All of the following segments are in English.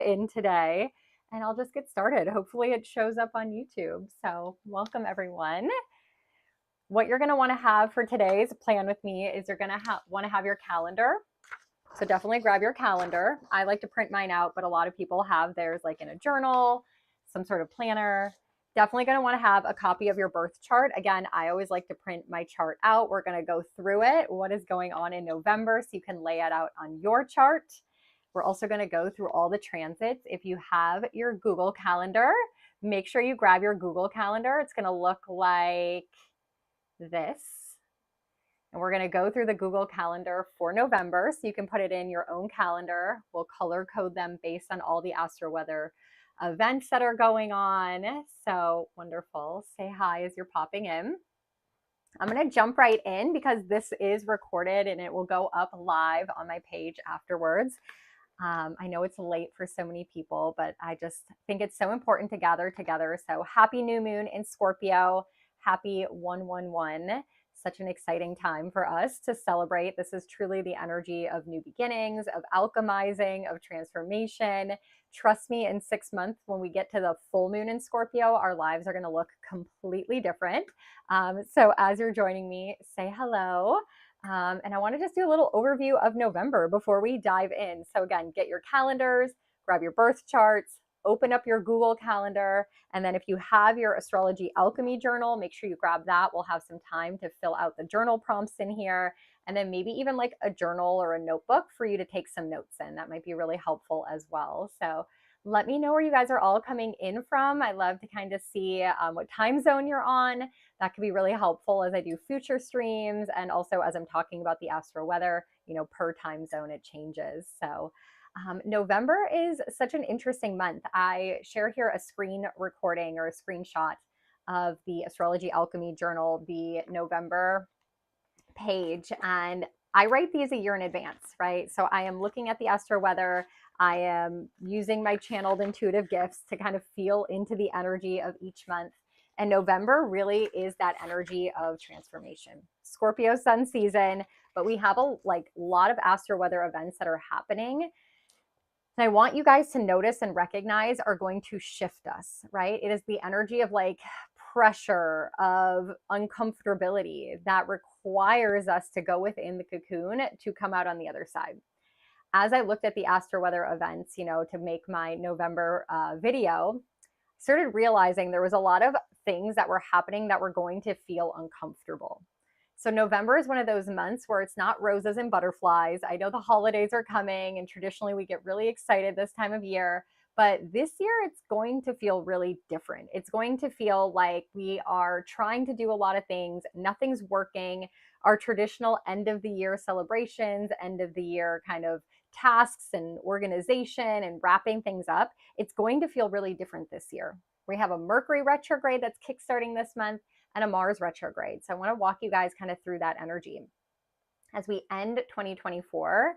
in today and I'll just get started. Hopefully it shows up on YouTube. So welcome everyone. What you're gonna wanna have for today's plan with me is you're gonna wanna have your calendar. So definitely grab your calendar. I like to print mine out, but a lot of people have theirs like in a journal, some sort of planner. Definitely going to want to have a copy of your birth chart. Again, I always like to print my chart out. We're going to go through it, what is going on in November, so you can lay it out on your chart. We're also going to go through all the transits. If you have your Google Calendar, make sure you grab your Google Calendar. It's going to look like this. And we're going to go through the Google Calendar for November, so you can put it in your own calendar. We'll color code them based on all the astro weather events that are going on. So wonderful. Say hi as you're popping in. I'm going to jump right in because this is recorded and it will go up live on my page afterwards. I know it's late for so many people, but I just think it's so important to gather together. So happy new moon in Scorpio. Happy 111. Such an exciting time for us to celebrate. This is truly the energy of new beginnings, of alchemizing, of transformation. Trust me, in 6 months, when we get to the full moon in Scorpio, our lives are going to look completely different. So as you're joining me, say hello. And I want to just do a little overview of November before we dive in. So again, get your calendars, grab your birth charts, open up your Google Calendar, and then if you have your Astrology Alchemy journal, make sure you grab that. We'll have some time to fill out the journal prompts in here, and then maybe even like a journal or a notebook for you to take some notes in. That might be really helpful as well. So let me know where you guys are all coming in from. I love to kind of see what time zone you're on. That could be really helpful as I do future streams, and also as I'm talking about the astro weather, per time zone it changes. So November is such an interesting month. I share here a screen recording or a screenshot of the Astrology Alchemy journal, the November page, and I write these a year in advance, right? So I am looking at the astro weather. I am using my channeled intuitive gifts to kind of feel into the energy of each month. And November really is that energy of transformation. Scorpio sun season, but we have a lot of astro weather events that are happening. And I want you guys to notice and recognize are going to shift us, right? It is the energy of pressure, of uncomfortability that requires us to go within the cocoon to come out on the other side. As I looked at the astro weather events, to make my November video, started realizing there was a lot of things that were happening that were going to feel uncomfortable. So November is one of those months where it's not roses and butterflies. I know the holidays are coming and traditionally we get really excited this time of year, but this year it's going to feel really different. It's going to feel like we are trying to do a lot of things. Nothing's working. Our traditional end of the year celebrations, end of the year kind of tasks and organization and wrapping things up, it's going to feel really different this year. We have a Mercury retrograde that's kickstarting this month and a Mars retrograde. So I want to walk you guys kind of through that energy. As we end 2024,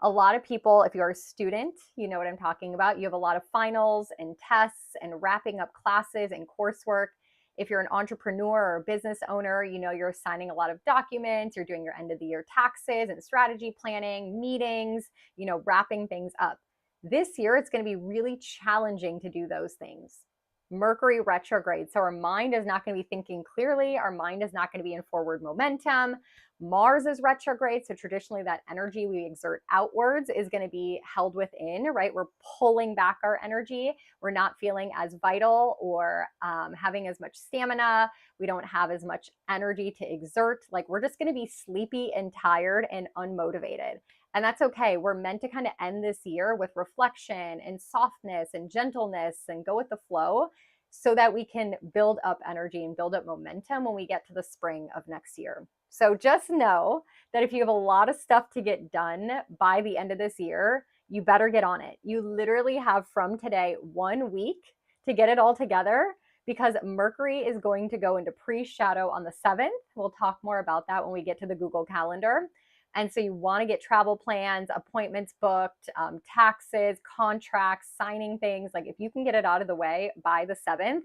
a lot of people, if you're a student, you know what I'm talking about. You have a lot of finals and tests and wrapping up classes and coursework. If you're an entrepreneur or business owner, you're signing a lot of documents, you're doing your end of the year taxes and strategy planning, meetings, wrapping things up. This year, it's going to be really challenging to do those things. Mercury retrograde. So our mind is not going to be thinking clearly. Our mind is not going to be in forward momentum. Mars is retrograde. So traditionally that energy we exert outwards is going to be held within, right? We're pulling back our energy. We're not feeling as vital or having as much stamina. We don't have as much energy to exert. We're just going to be sleepy and tired and unmotivated. And that's okay. We're meant to kind of end this year with reflection and softness and gentleness and go with the flow so that we can build up energy and build up momentum when we get to the spring of next year. So just know that if you have a lot of stuff to get done by the end of this year, you better get on it. You literally have from today 1 week to get it all together because Mercury is going to go into pre-shadow on the 7th. We'll talk more about that when we get to the Google Calendar. And so you want to get travel plans, appointments booked, taxes, contracts, signing things. If you can get it out of the way by the 7th,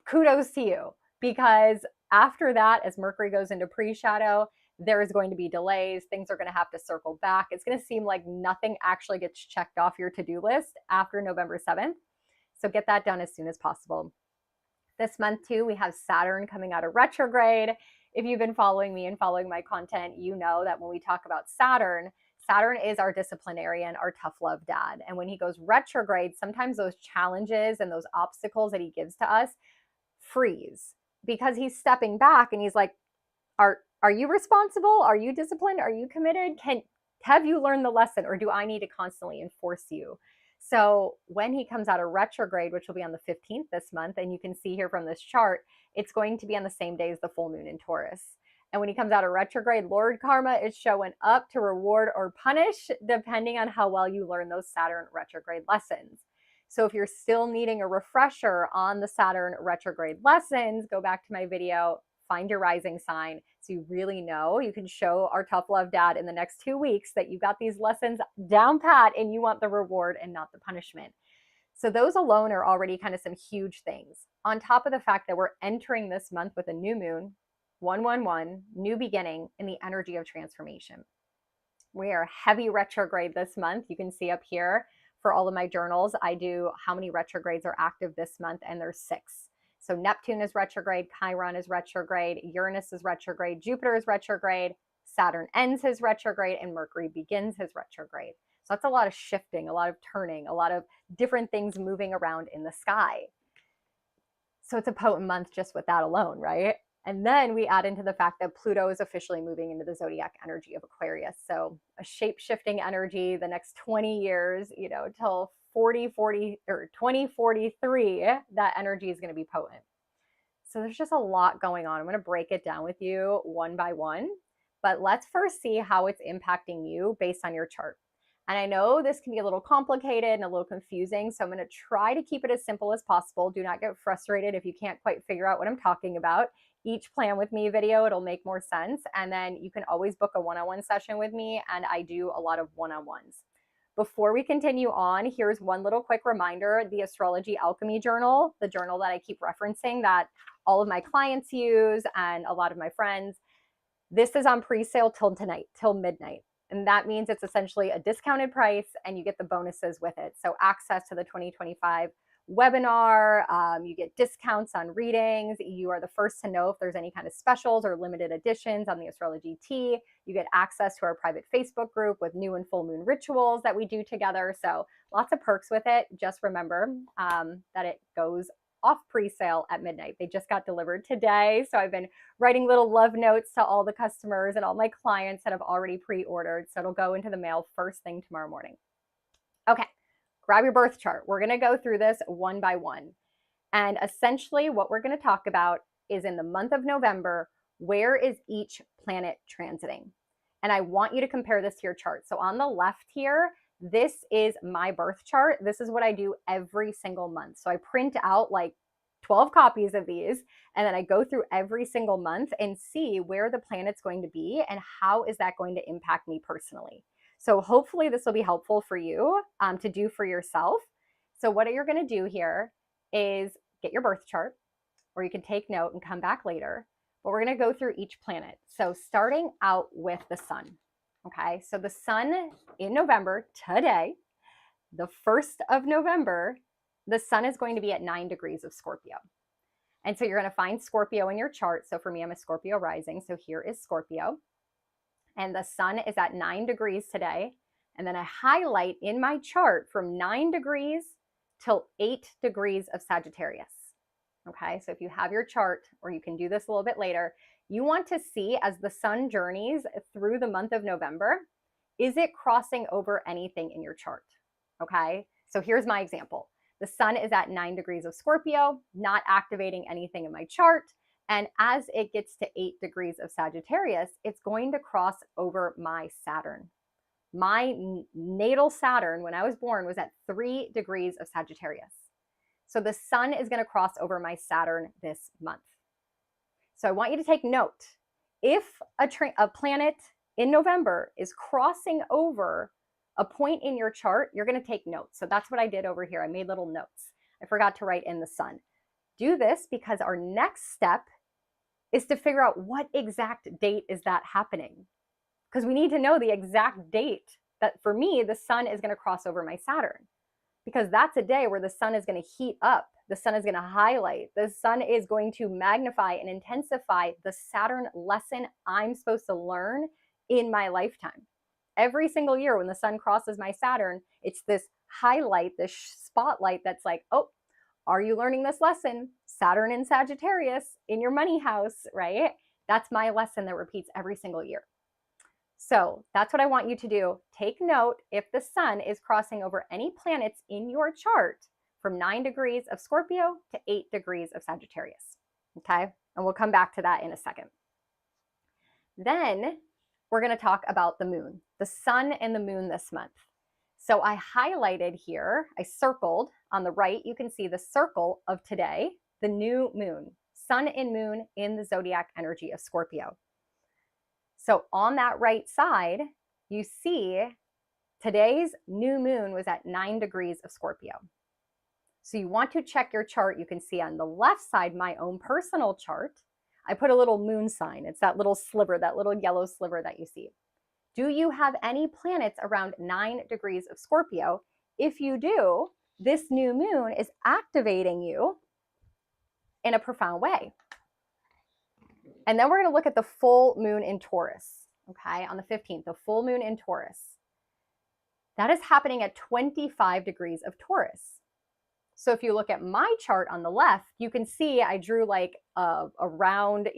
kudos to you. Because after that, as Mercury goes into pre-shadow, there's going to be delays. Things are going to have to circle back. It's going to seem like nothing actually gets checked off your to-do list after November 7th. So get that done as soon as possible. This month too, we have Saturn coming out of retrograde. If you've been following me and following my content, you know that when we talk about Saturn, Saturn is our disciplinarian, our tough love dad. And when he goes retrograde, sometimes those challenges and those obstacles that he gives to us freeze, because he's stepping back and he's like, are you responsible? Are you disciplined? Are you committed? Have you learned the lesson, or do I need to constantly enforce you? So when he comes out of retrograde, which will be on the 15th this month, and you can see here from this chart, it's going to be on the same day as the full moon in Taurus. And when he comes out of retrograde, Lord Karma is showing up to reward or punish, depending on how well you learn those Saturn retrograde lessons. So if you're still needing a refresher on the Saturn retrograde lessons, go back to my video, find your rising sign, so you really know. You can show our tough love dad in the next 2 weeks that you got these lessons down pat and you want the reward and not the punishment. So those alone are already kind of some huge things. On top of the fact that we're entering this month with a new moon, 111, new beginning in the energy of transformation. We are heavy retrograde this month. You can see up here for all of my journals, I do how many retrogrades are active this month, and there's 6. So Neptune is retrograde, Chiron is retrograde, Uranus is retrograde, Jupiter is retrograde, Saturn ends his retrograde, and Mercury begins his retrograde. So that's a lot of shifting, a lot of turning, a lot of different things moving around in the sky. So it's a potent month just with that alone, right? And then we add into the fact that Pluto is officially moving into the zodiac energy of Aquarius. So a shape-shifting energy the next 20 years, till 2043, that energy is going to be potent. So there's just a lot going on. I'm going to break it down with you one by one, but let's first see how it's impacting you based on your chart. And I know this can be a little complicated and a little confusing, so I'm going to try to keep it as simple as possible. Do not get frustrated if you can't quite figure out what I'm talking about. Each plan with me video, it'll make more sense. And then you can always book a one-on-one session with me, and I do a lot of one-on-ones. Before we continue on, here's one little quick reminder. The Astrology Alchemy journal, the journal that I keep referencing that all of my clients use and a lot of my friends, this is on pre-sale till tonight, till midnight. And that means it's essentially a discounted price and you get the bonuses with it. So access to the 2025 webinar, you get discounts on readings. You are the first to know if there's any kind of specials or limited editions on the Astrology Tea. You get access to our private Facebook group with new and full moon rituals that we do together. So lots of perks with it. Just remember that it goes off pre-sale at midnight. They just got delivered today. So I've been writing little love notes to all the customers and all my clients that have already pre-ordered. So it'll go into the mail first thing tomorrow morning. Okay, grab your birth chart. We're going to go through this one by one. And essentially what we're going to talk about is in the month of November, where is each planet transiting? And I want you to compare this to your chart. So on the left here, this is my birth chart. This is what I do every single month. So I print out like 12 copies of these, and then I go through every single month and see where the planet's going to be and how is that going to impact me personally. So hopefully this will be helpful for you to do for yourself. So what you're going to do here is get your birth chart, or you can take note and come back later. But we're going to go through each planet. So starting out with the sun. Okay, so the sun in November, today, the 1st of November, the sun is going to be at 9 degrees of Scorpio. And so you're going to find Scorpio in your chart. So for me, I'm a Scorpio rising. So here is Scorpio. And the sun is at 9 degrees today. And then I highlight in my chart from 9 degrees till 8 degrees of Sagittarius. Okay, so if you have your chart, or you can do this a little bit later, you want to see as the sun journeys through the month of November, is it crossing over anything in your chart? Okay, so here's my example. The sun is at 9 degrees of Scorpio, not activating anything in my chart. And as it gets to 8 degrees of Sagittarius, it's going to cross over my Saturn. My natal Saturn, when I was born, was at 3 degrees of Sagittarius. So the sun is going to cross over my Saturn this month. So I want you to take note. If a planet in November is crossing over a point in your chart, you're going to take notes. So that's what I did over here. I made little notes. I forgot to write in the sun. Do this because our next step is to figure out what exact date is that happening. Because we need to know the exact date that, for me, the sun is going to cross over my Saturn. Because that's a day where the sun is going to heat up, the sun is going to highlight, the sun is going to magnify and intensify the Saturn lesson I'm supposed to learn in my lifetime. Every single year when the sun crosses my Saturn, it's this highlight, this spotlight that's like, oh, are you learning this lesson? Saturn in Sagittarius in your money house, right? That's my lesson that repeats every single year. So that's what I want you to do. Take note if the sun is crossing over any planets in your chart from 9 degrees of Scorpio to 8 degrees of Sagittarius. Okay? And we'll come back to that in a second. Then we're going to talk about the moon, the sun and the moon this month. So I highlighted here, I circled on the right, you can see the circle of today, the new moon, sun and moon in the zodiac energy of Scorpio. So on that right side, you see today's new moon was at 9 degrees of Scorpio. So you want to check your chart. You can see on the left side, my own personal chart, I put a little moon sign. It's that little sliver, that little yellow sliver that you see. Do you have any planets around 9 degrees of Scorpio? If you do, this new moon is activating you in a profound way. And then we're going to look at the full moon in Taurus, okay, on the 15th, the full moon in Taurus. That is happening at 25 degrees of Taurus. So if you look at my chart on the left, you can see I drew like a round,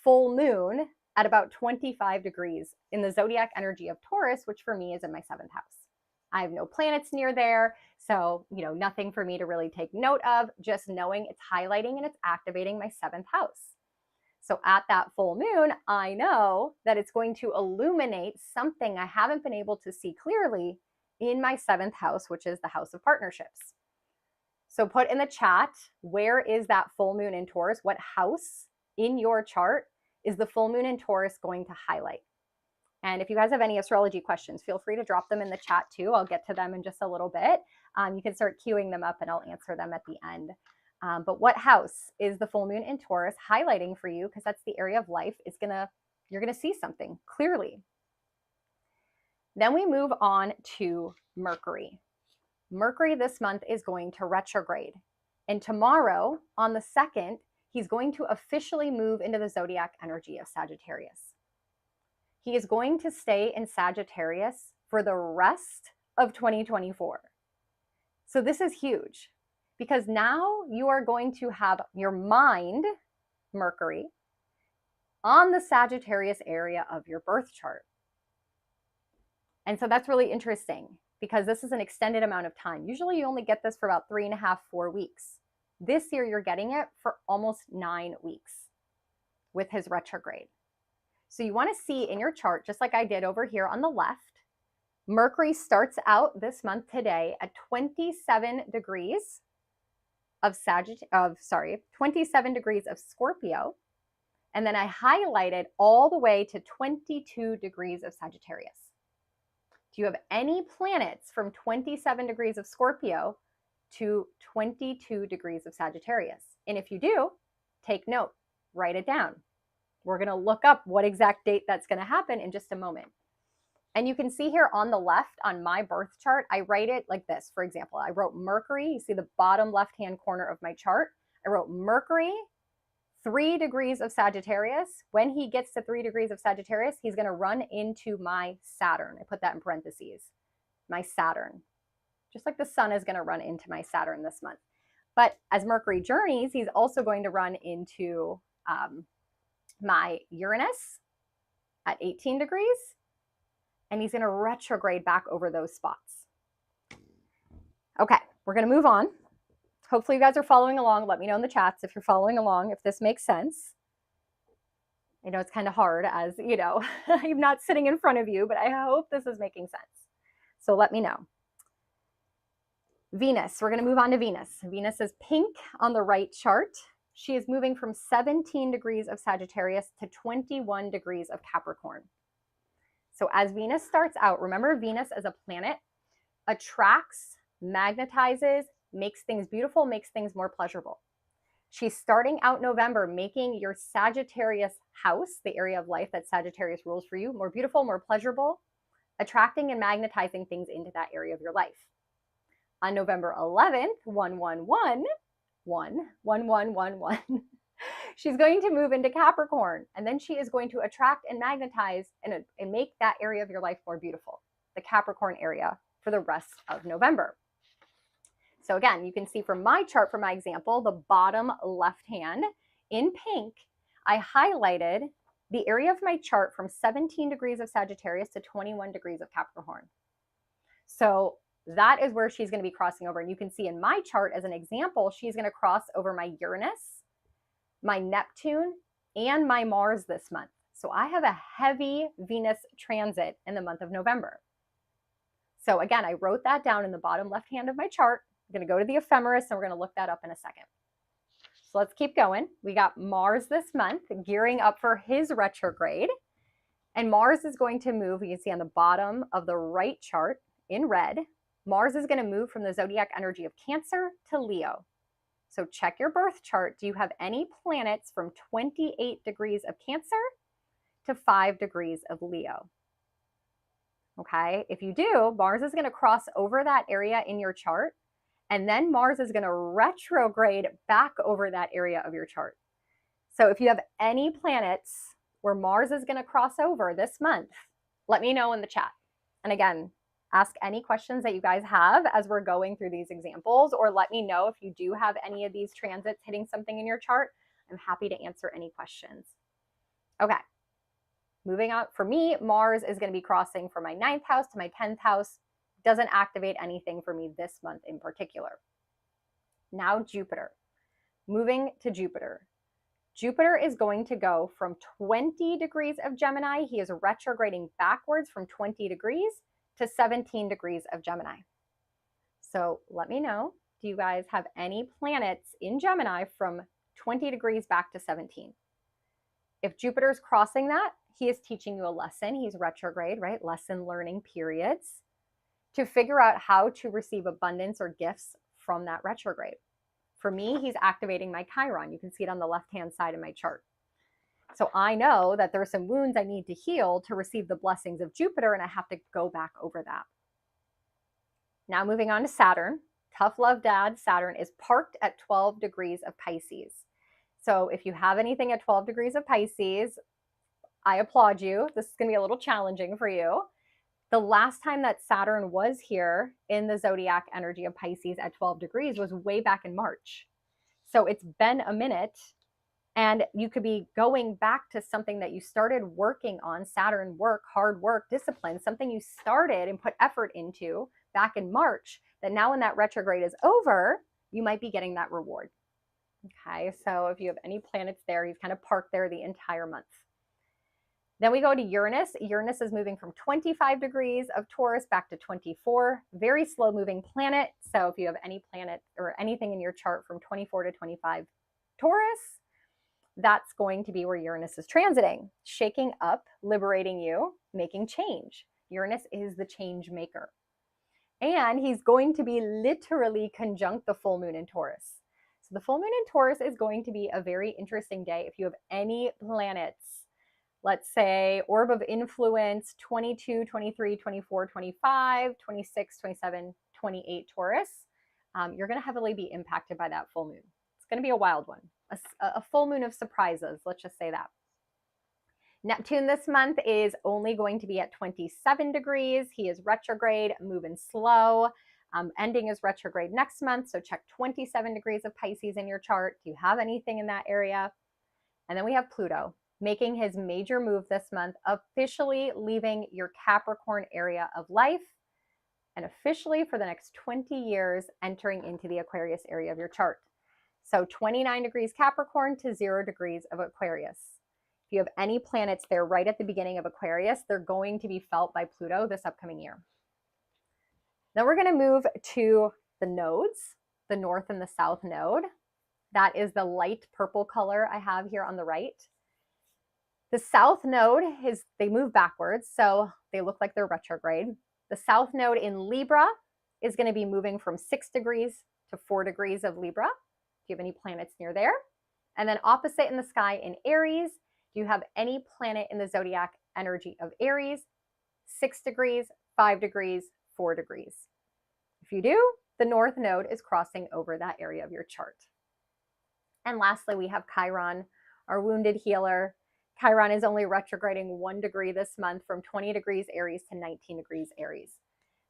full moon at about 25 degrees in the zodiac energy of Taurus, which for me is in my 7th house. I have no planets near there, so, nothing for me to really take note of, just knowing it's highlighting and it's activating my 7th house. So at that full moon, I know that it's going to illuminate something I haven't been able to see clearly in my 7th house, which is the house of partnerships. So put in the chat, where is that full moon in Taurus? What house in your chart is the full moon in Taurus going to highlight? And if you guys have any astrology questions, feel free to drop them in the chat too. I'll get to them in just a little bit. You can start queuing them up and I'll answer them at the end. But what house is the full moon in Taurus highlighting for you? Because that's the area of life you're gonna see something clearly. Then we move on to Mercury. Mercury this month is going to retrograde. And tomorrow, on the 2nd, he's going to officially move into the zodiac energy of Sagittarius. He is going to stay in Sagittarius for the rest of 2024. So this is huge. Because now you are going to have your mind, Mercury, on the Sagittarius area of your birth chart. And so that's really interesting because this is an extended amount of time. Usually you only get this for about 3.5, 4 weeks. This year you're getting it for almost 9 weeks with his retrograde. So you want to see in your chart, just like I did over here on the left, Mercury starts out this month today at 27 degrees of 27 degrees of Scorpio. And then I highlighted all the way to 22 degrees of Sagittarius. Do you have any planets from 27 degrees of Scorpio to 22 degrees of Sagittarius? And if you do, take note, write it down. We're going to look up what exact date that's going to happen in just a moment. And you can see here on the left on my birth chart, I write it like this. For example, I wrote Mercury. You see the bottom left-hand corner of my chart. I wrote Mercury, 3 degrees of Sagittarius. When he gets to 3 degrees of Sagittarius, he's going to run into my Saturn. I put that in parentheses, my Saturn. Just like the sun is going to run into my Saturn this month. But as Mercury journeys, he's also going to run into my Uranus at 18 degrees. And he's going to retrograde back over those spots. Okay, we're going to move on. Hopefully you guys are following along. Let me know in the chats if you're following along, if this makes sense. I know it's kind of hard as, I'm not sitting in front of you, but I hope this is making sense. So let me know. Venus, we're going to move on to Venus. Venus is pink on the right chart. She is moving from 17 degrees of Sagittarius to 21 degrees of Capricorn. So as Venus starts out, remember Venus as a planet attracts, magnetizes, makes things beautiful, makes things more pleasurable. She's starting out November, making your Sagittarius house, the area of life that Sagittarius rules for you, more beautiful, more pleasurable, attracting and magnetizing things into that area of your life. On November 11th, 111, she's going to move into Capricorn, and then she is going to attract and magnetize and make that area of your life more beautiful, the Capricorn area, for the rest of November. So again, you can see from my chart, for my example, the bottom left hand in pink, I highlighted the area of my chart from 17 degrees of Sagittarius to 21 degrees of Capricorn. So that is where she's going to be crossing over. And you can see in my chart, as an example, she's going to cross over my Uranus, my Neptune, and my Mars this month. So I have a heavy Venus transit in the month of November. So again, I wrote that down in the bottom left hand of my chart. I'm going to go to the ephemeris and we're going to look that up in a second. So let's keep going. We got Mars this month gearing up for his retrograde. And Mars is going to move, you can see on the bottom of the right chart in red, Mars is going to move from the zodiac energy of Cancer to Leo. So check your birth chart. Do you have any planets from 28 degrees of Cancer to 5 degrees of Leo? Okay, if you do, Mars is going to cross over that area in your chart. And then Mars is going to retrograde back over that area of your chart. So if you have any planets where Mars is going to cross over this month, let me know in the chat. And again, ask any questions that you guys have as we're going through these examples, or let me know if you do have any of these transits hitting something in your chart. I'm happy to answer any questions. Okay, moving on. For me, Mars is going to be crossing from my 9th house to my 10th house. Doesn't activate anything for me this month in particular. Now Jupiter. Moving to Jupiter. Jupiter is going to go from 20 degrees of Gemini. He is retrograding backwards from 20 degrees to 17 degrees of Gemini. So let me know, do you guys have any planets in Gemini from 20 degrees back to 17? If Jupiter's crossing that, he is teaching you a lesson. He's retrograde, right? Lesson learning periods, to figure out how to receive abundance or gifts from that retrograde. For me, he's activating my Chiron. You can see it on the left-hand side of my chart. So I know that there are some wounds I need to heal to receive the blessings of Jupiter, and I have to go back over that. Now moving on to Saturn. Tough love dad, Saturn is parked at 12 degrees of Pisces. So if you have anything at 12 degrees of Pisces, I applaud you. This is going to be a little challenging for you. The last time that Saturn was here in the zodiac energy of Pisces at 12 degrees was way back in March. So it's been a minute, and you could be going back to something that you started working on, Saturn work, hard work, discipline, something you started and put effort into back in March, that now when that retrograde is over, you might be getting that reward. Okay, so if you have any planets there, you've kind of parked there the entire month. Then we go to Uranus. Uranus is moving from 25 degrees of Taurus back to 24. Very slow moving planet. So if you have any planet or anything in your chart from 24 to 25 Taurus, that's going to be where Uranus is transiting, shaking up, liberating you, making change. Uranus is the change maker. And he's going to be literally conjunct the full moon in Taurus. So the full moon in Taurus is going to be a very interesting day if you have any planets. Let's say orb of influence 22, 23, 24, 25, 26, 27, 28 Taurus. You're going to heavily be impacted by that full moon. It's going to be a wild one, a full moon of surprises. Let's just say that. Neptune this month is only going to be at 27 degrees. He is retrograde, moving slow. Ending his retrograde next month. So check 27 degrees of Pisces in your chart. Do you have anything in that area? And then we have Pluto making his major move this month, officially leaving your Capricorn area of life, and officially for the next 20 years entering into the Aquarius area of your chart. So 29 degrees Capricorn to 0 degrees of Aquarius. If you have any planets there right at the beginning of Aquarius, they're going to be felt by Pluto this upcoming year. Then we're going to move to the nodes, the north and the south node. That is the light purple color I have here on the right. The south node they move backwards, so they look like they're retrograde. The south node in Libra is going to be moving from 6 degrees to 4 degrees of Libra. you have any planets near there? And then opposite in the sky in Aries, do you have any planet in the zodiac energy of Aries? 6 degrees, 5 degrees, 4 degrees. If you do, the North Node is crossing over that area of your chart. And lastly, we have Chiron, our wounded healer. Chiron is only retrograding 1 degree this month from 20 degrees Aries to 19 degrees Aries.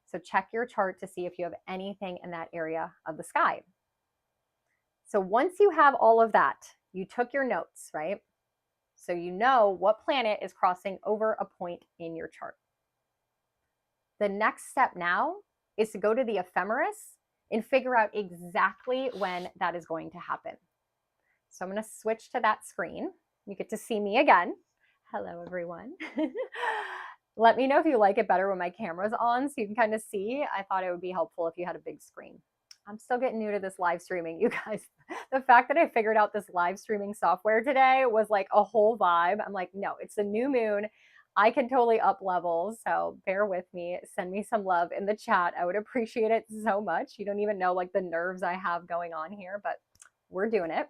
So check your chart to see if you have anything in that area of the sky. So once you have all of that, you took your notes, right? So you know what planet is crossing over a point in your chart. The next step now is to go to the ephemeris and figure out exactly when that is going to happen. So I'm going to switch to that screen. You get to see me again. Hello, everyone. Let me know if you like it better when my camera's on so you can kind of see. I thought it would be helpful if you had a big screen. I'm still getting new to this live streaming, you guys. The fact that I figured out this live streaming software today was like a whole vibe. I'm like, no, it's a new moon. I can totally up levels, so bear with me. Send me some love in the chat. I would appreciate it so much. You don't even know like the nerves I have going on here, but we're doing it.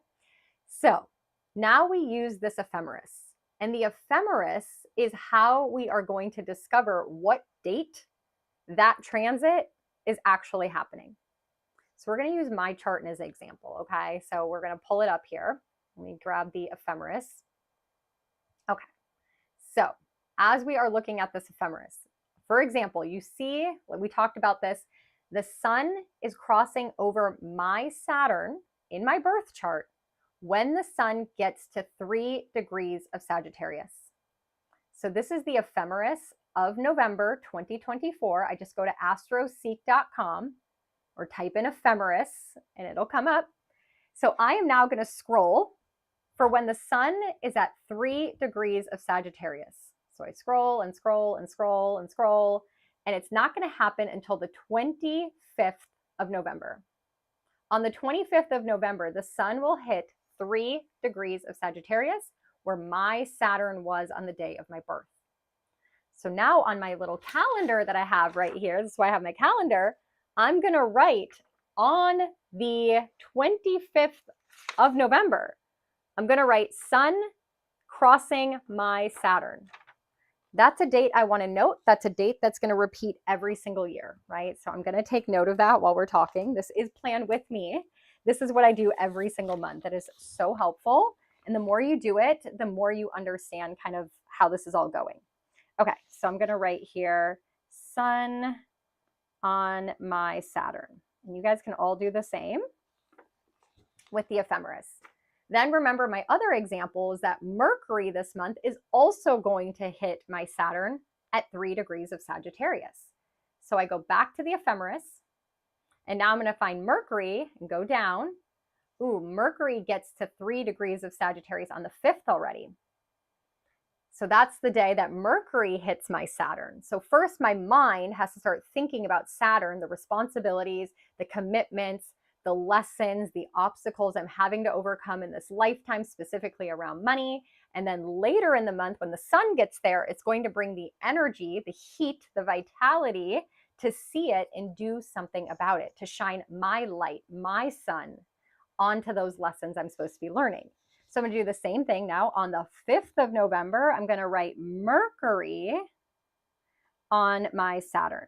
So now we use this ephemeris, and the ephemeris is how we are going to discover what date that transit is actually happening. So we're going to use my chart as an example, okay? So we're going to pull it up here. Let me grab the ephemeris. Okay, so as we are looking at this ephemeris, for example, you see, we talked about this, the sun is crossing over my Saturn in my birth chart when the sun gets to 3 degrees of Sagittarius. So this is the ephemeris of November 2024. I just go to astroseek.com or type in ephemeris and it'll come up. So I am now going to scroll for when the sun is at 3 degrees of Sagittarius. So I scroll and scroll and scroll and scroll, and it's not going to happen until the 25th of November. On the 25th of November, the sun will hit 3 degrees of Sagittarius, where my Saturn was on the day of my birth. So now on my little calendar that I have right here, this is why I have my calendar, I'm going to write on the 25th of November, I'm going to write sun crossing my Saturn. That's a date I want to note. That's a date that's going to repeat every single year, right? So I'm going to take note of that while we're talking. This is planned with me. This is what I do every single month. That is so helpful. And the more you do it, the more you understand kind of how this is all going. Okay, so I'm going to write here, sun on my Saturn. And you guys can all do the same with the ephemeris. Then remember my other example is that Mercury this month is also going to hit my Saturn at 3 degrees of Sagittarius. So I go back to the ephemeris, and now I'm going to find Mercury and go down. Ooh, Mercury gets to 3 degrees of Sagittarius on the 5th already. So that's the day that Mercury hits my Saturn. So first my mind has to start thinking about Saturn, the responsibilities, the commitments, the lessons, the obstacles I'm having to overcome in this lifetime, specifically around money. And then later in the month, when the sun gets there, it's going to bring the energy, the heat, the vitality to see it and do something about it, to shine my light, my sun onto those lessons I'm supposed to be learning. So I'm going to do the same thing now. On the 5th of November, I'm going to write Mercury on my Saturn.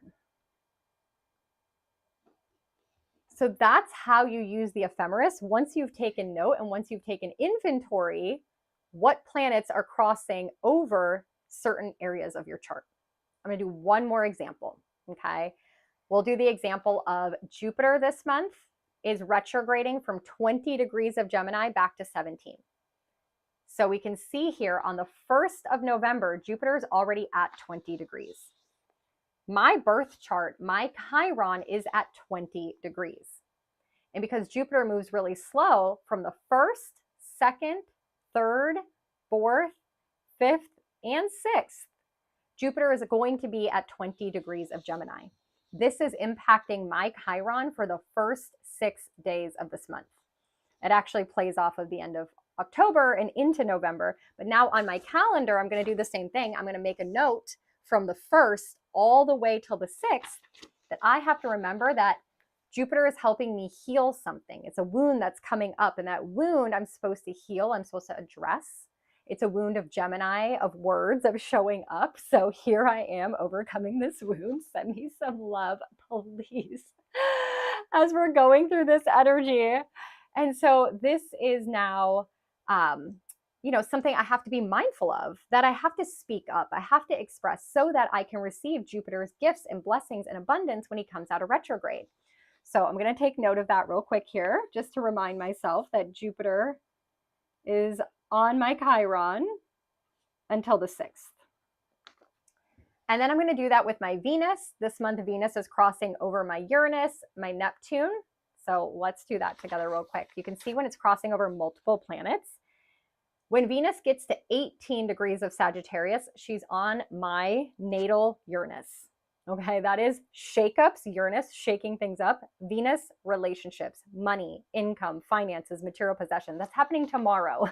So that's how you use the ephemeris. Once you've taken note and once you've taken inventory, what planets are crossing over certain areas of your chart. I'm going to do one more example, okay? We'll do the example of Jupiter this month is retrograding from 20 degrees of Gemini back to 17. So we can see here on the 1st of November, Jupiter is already at 20 degrees. My birth chart, my Chiron is at 20 degrees. And because Jupiter moves really slow from the 1st, 2nd, 3rd, 4th, 5th, and 6th, Jupiter is going to be at 20 degrees of Gemini. This is impacting my Chiron for the first 6 days of this month. It actually plays off of the end of October and into November. But now on my calendar, I'm going to do the same thing. I'm going to make a note from the 1st all the way till the 6th that I have to remember that Jupiter is helping me heal something. It's a wound that's coming up, and that wound I'm supposed to heal, I'm supposed to address. It's a wound of Gemini, of words, of showing up. So here I am overcoming this wound. Send me some love, please, as we're going through this energy. And so this is now, something I have to be mindful of, that I have to speak up, I have to express, so that I can receive Jupiter's gifts and blessings and abundance when he comes out of retrograde. So I'm going to take note of that real quick here, just to remind myself that Jupiter is on my Chiron until the 6th. And then I'm going to do that with my Venus. This month, Venus is crossing over my Uranus, my Neptune. So let's do that together real quick. You can see when it's crossing over multiple planets. When Venus gets to 18 degrees of Sagittarius, she's on my natal Uranus. Okay, that is shakeups, Uranus, shaking things up. Venus, relationships, money, income, finances, material possession. That's happening tomorrow.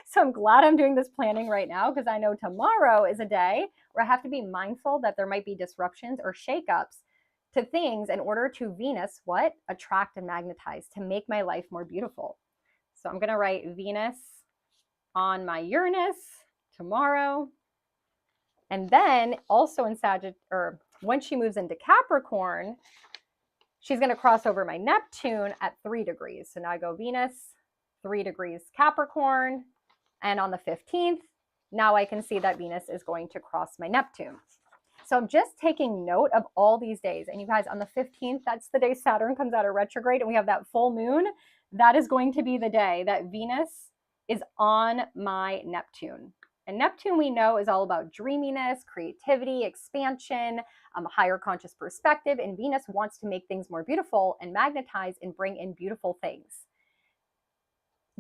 So I'm glad I'm doing this planning right now, because I know tomorrow is a day where I have to be mindful that there might be disruptions or shakeups to things in order to Venus, what? Attract and magnetize, to make my life more beautiful. So I'm going to write Venus on my Uranus tomorrow. And then also in when she moves into Capricorn, she's going to cross over my Neptune at 3 degrees. So now I go Venus, 3 degrees Capricorn. And on the 15th, now I can see that Venus is going to cross my Neptune. So I'm just taking note of all these days. And you guys, on the 15th, that's the day Saturn comes out of retrograde and we have that full moon. That is going to be the day that Venus is on my Neptune. And Neptune, we know, is all about dreaminess, creativity, expansion, a higher conscious perspective. And Venus wants to make things more beautiful and magnetize and bring in beautiful things.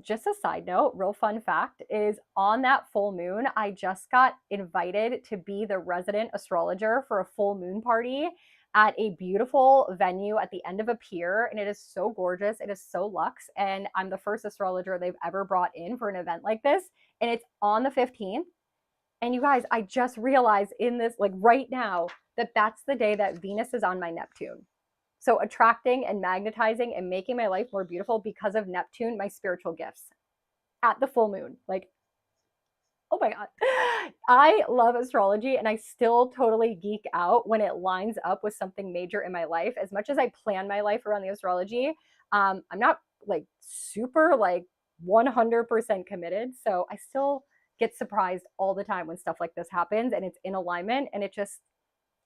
Just a side note, real fun fact is, on that full moon, I just got invited to be the resident astrologer for a full moon party at a beautiful venue at the end of a pier. And it is so gorgeous. It is so luxe. And I'm the first astrologer they've ever brought in for an event like this. And it's on the 15th. And you guys, I just realized in this, like right now, that that's the day that Venus is on my Neptune. So attracting and magnetizing and making my life more beautiful because of Neptune, my spiritual gifts at the full moon. Like, oh my God. I love astrology, and I still totally geek out when it lines up with something major in my life. As much as I plan my life around the astrology, I'm not like super like 100% committed. So I still get surprised all the time when stuff like this happens and it's in alignment, and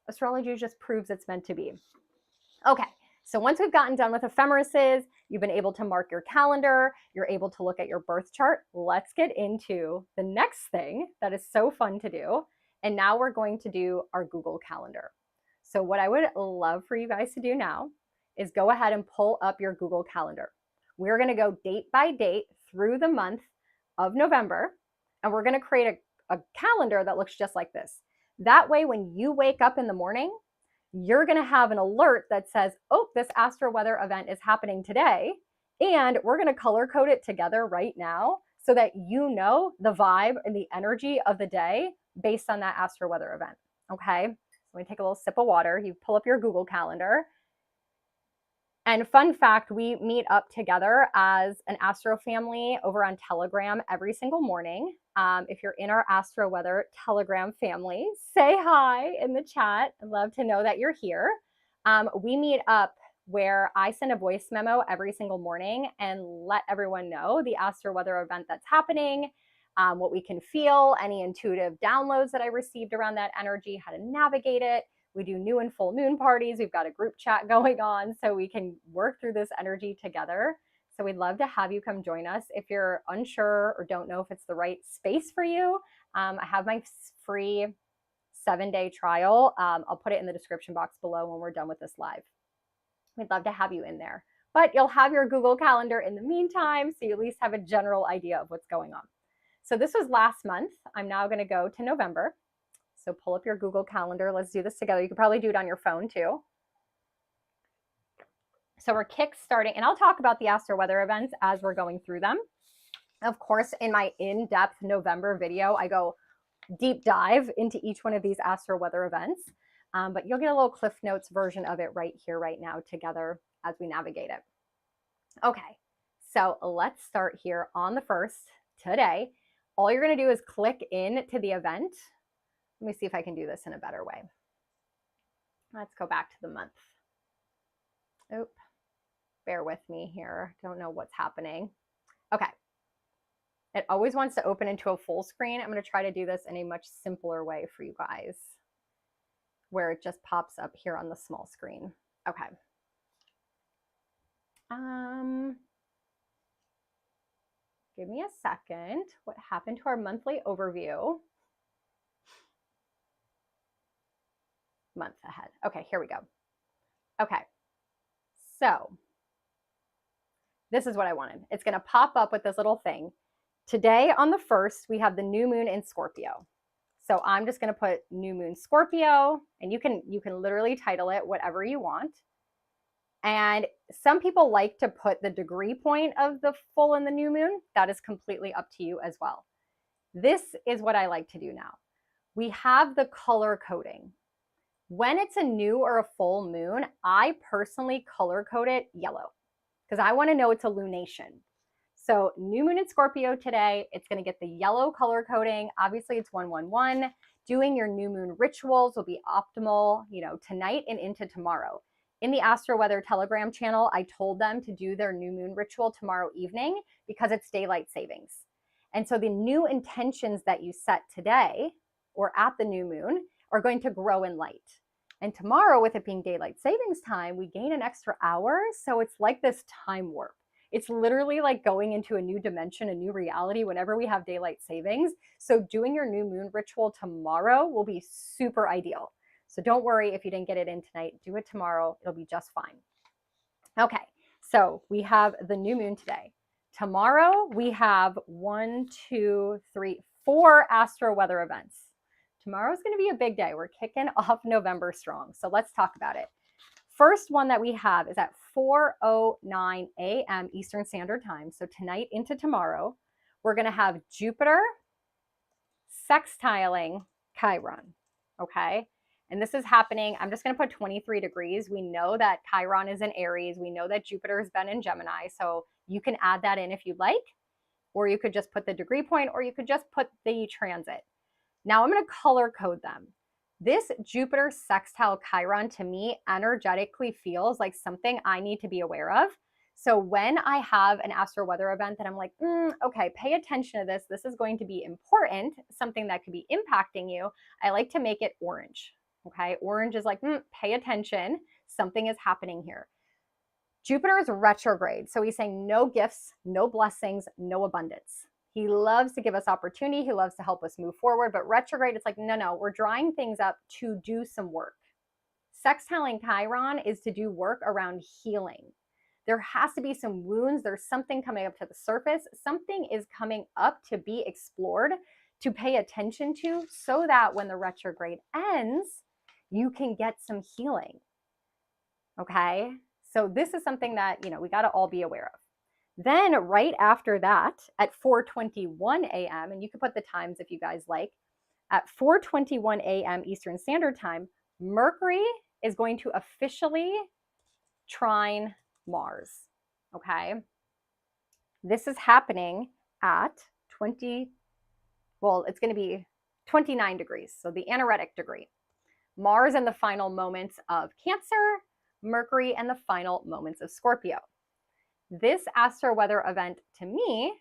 astrology just proves it's meant to be. Okay, so once we've gotten done with ephemeruses, you've been able to mark your calendar, you're able to look at your birth chart. Let's get into the next thing that is so fun to do. And now we're going to do our Google Calendar. So what I would love for you guys to do now is go ahead and pull up your Google Calendar. We're going to go date by date through the month of November, and we're going to create a calendar that looks just like this. That way, when you wake up in the morning, you're going to have an alert that says, oh, this astro weather event is happening today. And we're going to color code it together right now so that you know the vibe and the energy of the day based on that astro weather event. Okay, so let me take a little sip of water. You pull up your Google Calendar. And fun fact, we meet up together as an Astro family over on Telegram every single morning. If you're in our Astro Weather Telegram family, say hi in the chat. I'd love to know that you're here. We meet up where I send a voice memo every single morning and let everyone know the Astro Weather event that's happening, what we can feel, any intuitive downloads that I received around that energy, how to navigate it. We do new and full moon parties. We've got a group chat going on so we can work through this energy together. So we'd love to have you come join us. If you're unsure or don't know if it's the right space for you, I have my free 7-day trial. I'll put it in the description box below when we're done with this live. We'd love to have you in there. But you'll have your Google Calendar in the meantime, so you at least have a general idea of what's going on. So this was last month. I'm now going to go to November. So pull up your Google Calendar. Let's do this together. You could probably do it on your phone too. So we're kick-starting, and I'll talk about the Astro Weather events as we're going through them. Of course, in my in-depth November video, I go deep dive into each one of these Astro Weather events. But you'll get a little Cliff Notes version of it right here, right now together as we navigate it. Okay, so let's start here on the 1st today. All you're going to do is click into the event. Let me see if I can do this in a better way. Let's go back to the month. Oop, bear with me here. Don't know what's happening. Okay. It always wants to open into a full screen. I'm going to try to do this in a much simpler way for you guys, where it just pops up here on the small screen. Okay. Give me a second. What happened to our monthly overview? Month ahead. Okay, here we go. Okay. So this is what I wanted. It's going to pop up with this little thing. Today on the 1st, we have the new moon in Scorpio. So I'm just going to put new moon Scorpio, and you can literally title it whatever you want. And some people like to put the degree point of the full and the new moon. That is completely up to you as well. This is what I like to do now. We have the color coding. When it's a new or a full moon, I personally color code it yellow because I want to know it's a lunation. So new moon in Scorpio today, it's going to get the yellow color coding. Obviously it's 111. Doing your new moon rituals will be optimal, tonight and into tomorrow. In the Astro Weather Telegram channel, I told them to do their new moon ritual tomorrow evening because it's daylight savings. And so the new intentions that you set today or at the new moon are going to grow in light. And tomorrow, with it being daylight savings time, we gain an extra hour. So it's like this time warp. It's literally like going into a new dimension, a new reality whenever we have daylight savings. So doing your new moon ritual tomorrow will be super ideal. So don't worry if you didn't get it in tonight. Do it tomorrow. It'll be just fine. Okay, so we have the new moon today. Tomorrow, we have 1, 2, 3, 4 astro weather events. Tomorrow's going to be a big day. We're kicking off November strong. So let's talk about it. First one that we have is at 4:09 a.m. Eastern Standard Time. So tonight into tomorrow, we're going to have Jupiter sextiling Chiron. Okay. And this is happening. I'm just going to put 23 degrees. We know that Chiron is in Aries. We know that Jupiter has been in Gemini. So you can add that in if you'd like, or you could just put the degree point, or you could just put the transit. Now I'm going to color code them. This Jupiter sextile Chiron to me energetically feels like something I need to be aware of. So when I have an astro weather event that I'm like, okay, pay attention to this. This is going to be important, something that could be impacting you. I like to make it orange. Okay, orange is like, pay attention. Something is happening here. Jupiter is retrograde. So he's saying no gifts, no blessings, no abundance. He loves to give us opportunity. He loves to help us move forward. But retrograde, it's like, no, we're drying things up to do some work. Sextiling Chiron is to do work around healing. There has to be some wounds. There's something coming up to the surface. Something is coming up to be explored, to pay attention to, so that when the retrograde ends, you can get some healing. Okay? So this is something that, we got to all be aware of. Then right after that, at 4:21 a.m., and you can put the times if you guys like, at 4:21 a.m. Eastern Standard Time, Mercury is going to officially trine Mars, okay? This is happening at it's going to be 29 degrees, so the anaretic degree. Mars in the final moments of Cancer, Mercury in the final moments of Scorpio. This astro weather event to me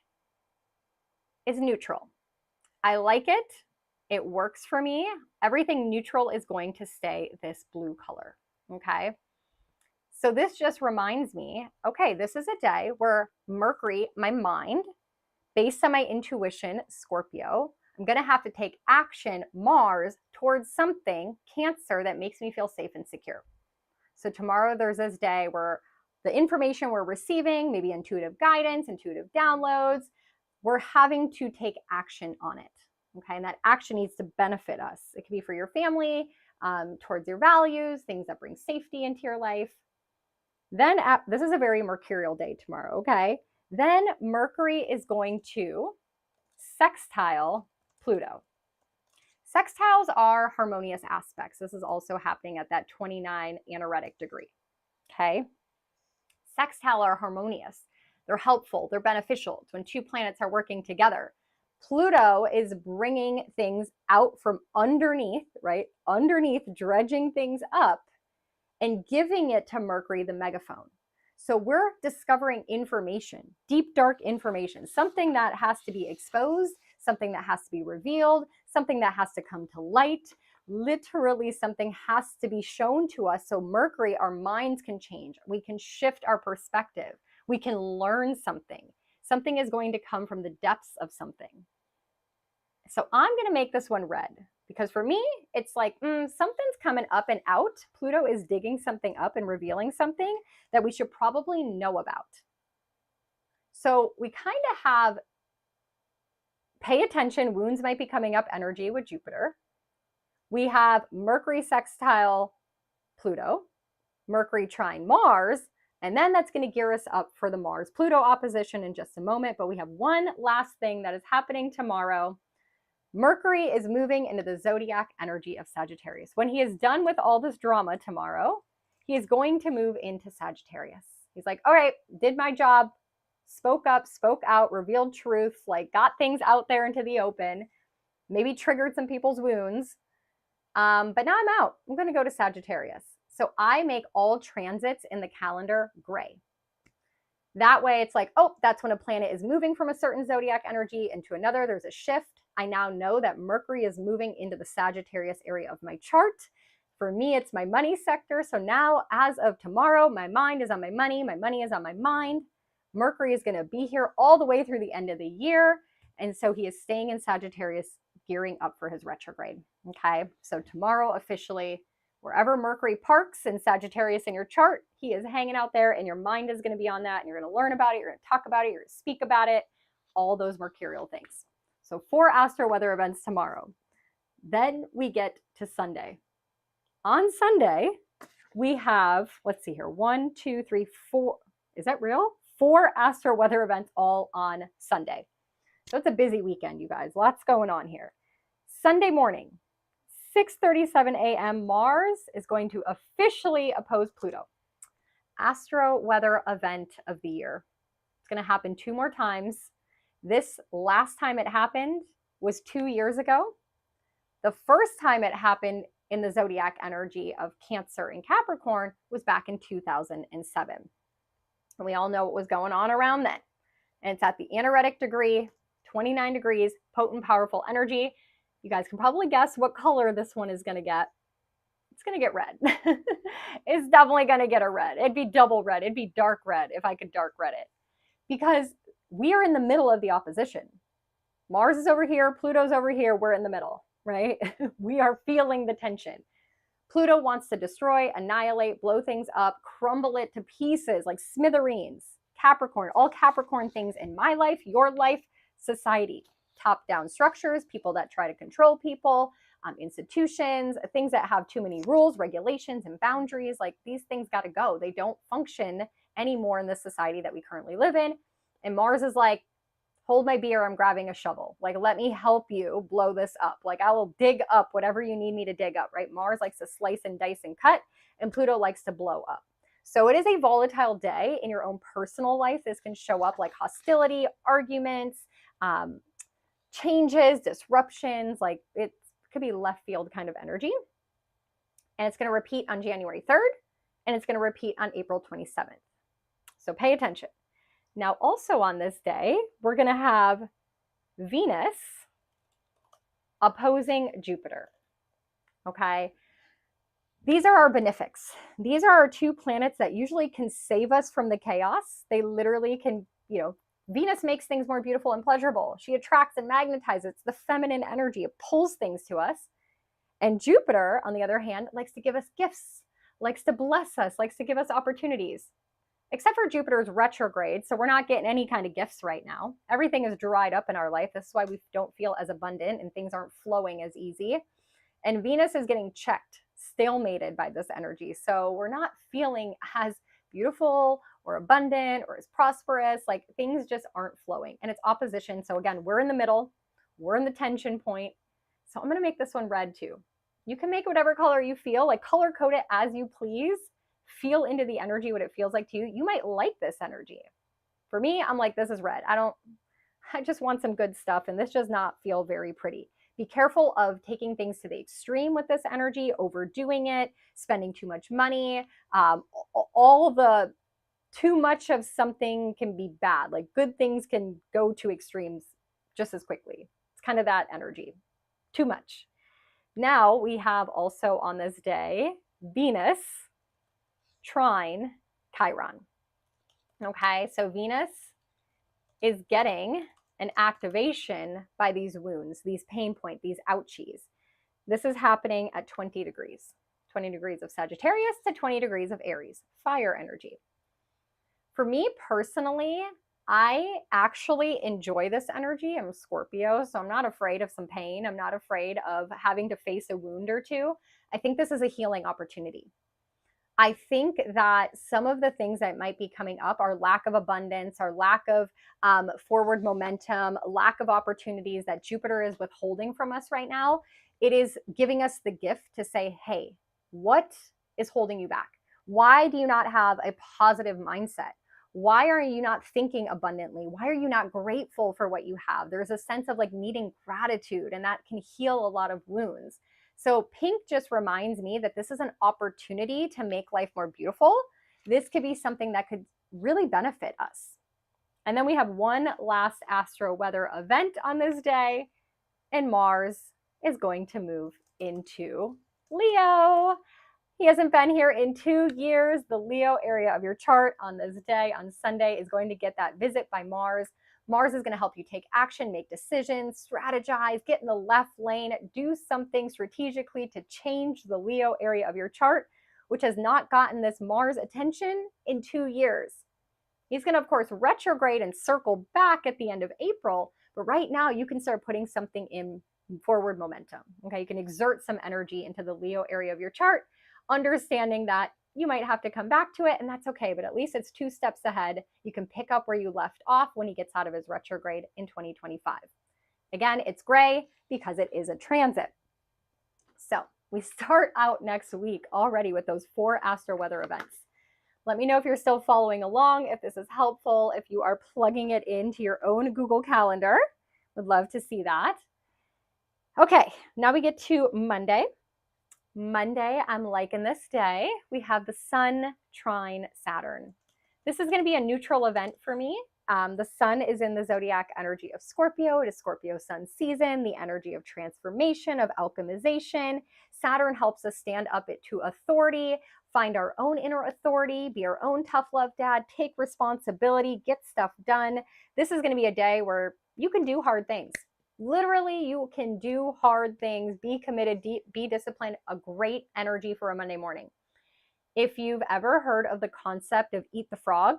is neutral. I like it. It works for me. Everything neutral is going to stay this blue color. Okay. So this just reminds me, okay, this is a day where Mercury, my mind, based on my intuition, Scorpio, I'm going to have to take action, Mars, towards something, Cancer, that makes me feel safe and secure. So tomorrow there's this day where the information we're receiving, maybe intuitive guidance, intuitive downloads, we're having to take action on it. Okay, and that action needs to benefit us. It could be for your family, towards your values, things that bring safety into your life. Then this is a very mercurial day tomorrow, okay? Then Mercury is going to sextile Pluto. Sextiles are harmonious aspects. This is also happening at that 29 anaretic degree, okay? Sextile are harmonious. They're helpful. They're beneficial. It's when two planets are working together. Pluto is bringing things out from underneath, right? Underneath, dredging things up and giving it to Mercury, the megaphone. So we're discovering information, deep, dark information, something that has to be exposed, something that has to be revealed, something that has to come to light. Literally, something has to be shown to us. So Mercury, our minds can change. We can shift our perspective. We can learn something. Something is going to come from the depths of something. So I'm going to make this one red because for me, it's like something's coming up and out. Pluto is digging something up and revealing something that we should probably know about. So we kind of have pay attention, wounds might be coming up energy with Jupiter. We have Mercury sextile Pluto, Mercury trine Mars, and then that's going to gear us up for the Mars-Pluto opposition in just a moment. But we have one last thing that is happening tomorrow. Mercury is moving into the zodiac energy of Sagittarius. When he is done with all this drama tomorrow, he is going to move into Sagittarius. He's like, all right, did my job, spoke up, spoke out, revealed truths, like got things out there into the open, maybe triggered some people's wounds. But now I'm out. I'm going to go to Sagittarius. So I make all transits in the calendar gray. That way it's like, oh, that's when a planet is moving from a certain zodiac energy into another. There's a shift. I now know that Mercury is moving into the Sagittarius area of my chart. For me, it's my money sector. So now, as of tomorrow, my mind is on my money is on my mind. Mercury is going to be here all the way through the end of the year. And so he is staying in Sagittarius, gearing up for his retrograde. Okay, so tomorrow officially, wherever Mercury parks in Sagittarius in your chart, he is hanging out there and your mind is going to be on that and you're going to learn about it, you're going to talk about it, you're going to speak about it, all those mercurial things. So 4 astro weather events tomorrow. Then we get to Sunday. On Sunday, we have, let's see here, 1, 2, 3, 4, is that real? 4 astro weather events all on Sunday. So it's a busy weekend, you guys. Lots going on here. Sunday morning, 6:37 a.m., Mars is going to officially oppose Pluto. Astro weather event of the year. It's going to happen 2 more times. This last time it happened was 2 years ago. The first time it happened in the zodiac energy of Cancer and Capricorn was back in 2007. And we all know what was going on around then. And it's at the anaretic degree, 29 degrees, potent, powerful energy. You guys can probably guess what color this one is going to get. It's going to get red. It's definitely going to get a red. It'd be double red. It'd be dark red if I could dark red it. Because we are in the middle of the opposition. Mars is over here, Pluto's over here, we're in the middle, right? We are feeling the tension. Pluto wants to destroy, annihilate, blow things up, crumble it to pieces like smithereens. Capricorn, all Capricorn things in my life, your life, society. Top-down structures, people that try to control people, institutions, things that have too many rules, regulations, and boundaries. Like these things got to go. They don't function anymore in the society that we currently live in. And Mars is like, hold my beer, I'm grabbing a shovel. Like, let me help you blow this up. Like, I will dig up whatever you need me to dig up, right? Mars likes to slice and dice and cut, and Pluto likes to blow up. So it is a volatile day in your own personal life. This can show up like hostility, arguments, changes, disruptions. Like it could be left field kind of energy. And it's going to repeat on January 3rd, and it's going to repeat on April 27th. So pay attention. Now, also on this day, we're going to have Venus opposing Jupiter. Okay. These are our benefics. These are our 2 planets that usually can save us from the chaos. They literally can, Venus makes things more beautiful and pleasurable. She attracts and magnetizes. It's the feminine energy. It pulls things to us. And Jupiter, on the other hand, likes to give us gifts, likes to bless us, likes to give us opportunities. Except for Jupiter's retrograde, so we're not getting any kind of gifts right now. Everything is dried up in our life. This is why we don't feel as abundant and things aren't flowing as easy. And Venus is getting checked, stalemated by this energy. So we're not feeling as beautiful or abundant or as prosperous. Like things just aren't flowing. And it's opposition. So again, we're in the middle. We're in the tension point. So I'm going to make this one red too. You can make whatever color you feel, like color code it as you please. feel into the energy, what it feels like to you. You might like this energy. For me, I'm like, this is red. I just want some good stuff, and this does not feel very pretty. Be careful of taking things to the extreme with this energy, overdoing it, spending too much money. All the too much of something can be bad. Like good things can go to extremes just as quickly. It's kind of that energy. Too much. Now we have also on this day, Venus trine Chiron. Okay, so Venus is getting an activation by these wounds, these pain points, these ouchies. This is happening at 20 degrees of Sagittarius to 20 degrees of Aries, fire energy. For me personally, I actually enjoy this energy. I'm Scorpio, so I'm not afraid of some pain. I'm not afraid of having to face a wound or two. I think this is a healing opportunity. I think that some of the things that might be coming up are lack of abundance, or lack of forward momentum, lack of opportunities that Jupiter is withholding from us right now. It is giving us the gift to say, hey, what is holding you back? Why do you not have a positive mindset? Why are you not thinking abundantly? Why are you not grateful for what you have? There's a sense of like needing gratitude, and that can heal a lot of wounds. So pink just reminds me that this is an opportunity to make life more beautiful. This could be something that could really benefit us. And then we have one last astro weather event on this day, and Mars is going to move into Leo. He hasn't been here in 2 years. The Leo area of your chart on this day, on Sunday, is going to get that visit by Mars. Mars is going to help you take action, make decisions, strategize, get in the left lane, do something strategically to change the Leo area of your chart, which has not gotten this Mars attention in 2 years. He's going to, of course, retrograde and circle back at the end of April, but right now you can start putting something in forward momentum. Okay, you can exert some energy into the Leo area of your chart, understanding that you might have to come back to it, and that's okay, but at least it's 2 steps ahead. You can pick up where you left off when he gets out of his retrograde in 2025. Again, it's gray because it is a transit. So we start out next week already with those 4 astro weather events. Let me know if you're still following along, if this is helpful, if you are plugging it into your own Google Calendar. Would love to see that. Okay, now we get to Monday. Monday, I'm liking this day. We have the Sun trine Saturn. This is going to be a neutral event for me. The Sun is in the zodiac energy of Scorpio. It is Scorpio Sun season, the energy of transformation, of alchemization. Saturn helps us stand up to authority, find our own inner authority, be our own tough love dad, take responsibility, get stuff done. This is going to be a day where you can do hard things. Literally, you can do hard things, be committed, be disciplined, a great energy for a Monday morning. If you've ever heard of the concept of eat the frog,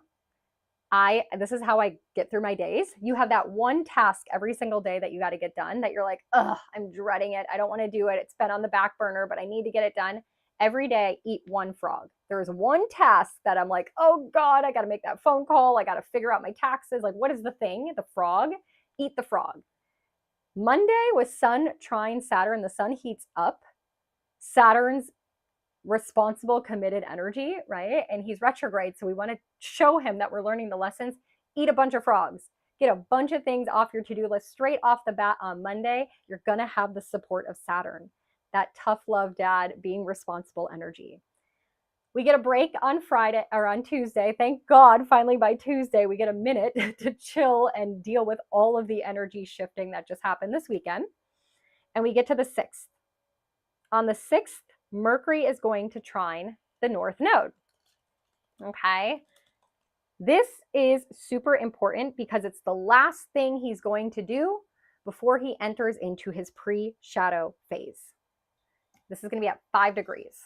this is how I get through my days. You have that one task every single day that you got to get done that you're like, ugh, I'm dreading it. I don't want to do it. It's been on the back burner, but I need to get it done. Every day, I eat one frog. There is one task that I'm like, oh God, I got to make that phone call. I got to figure out my taxes. Like, what is the thing? The frog. Eat the frog. Monday with Sun trine Saturn, the Sun heats up Saturn's responsible, committed energy, right? And he's retrograde, so we want to show him that we're learning the lessons. Eat a bunch of frogs. Get a bunch of things off your to-do list straight off the bat on Monday. You're going to have the support of Saturn, that tough love dad, being responsible energy. We get a break on Friday or on Tuesday. Thank God, finally by Tuesday, we get a minute to chill and deal with all of the energy shifting that just happened this weekend. And we get to the 6th. On the 6th, Mercury is going to trine the North Node. Okay. This is super important because it's the last thing he's going to do before he enters into his pre-shadow phase. This is going to be at 5 degrees.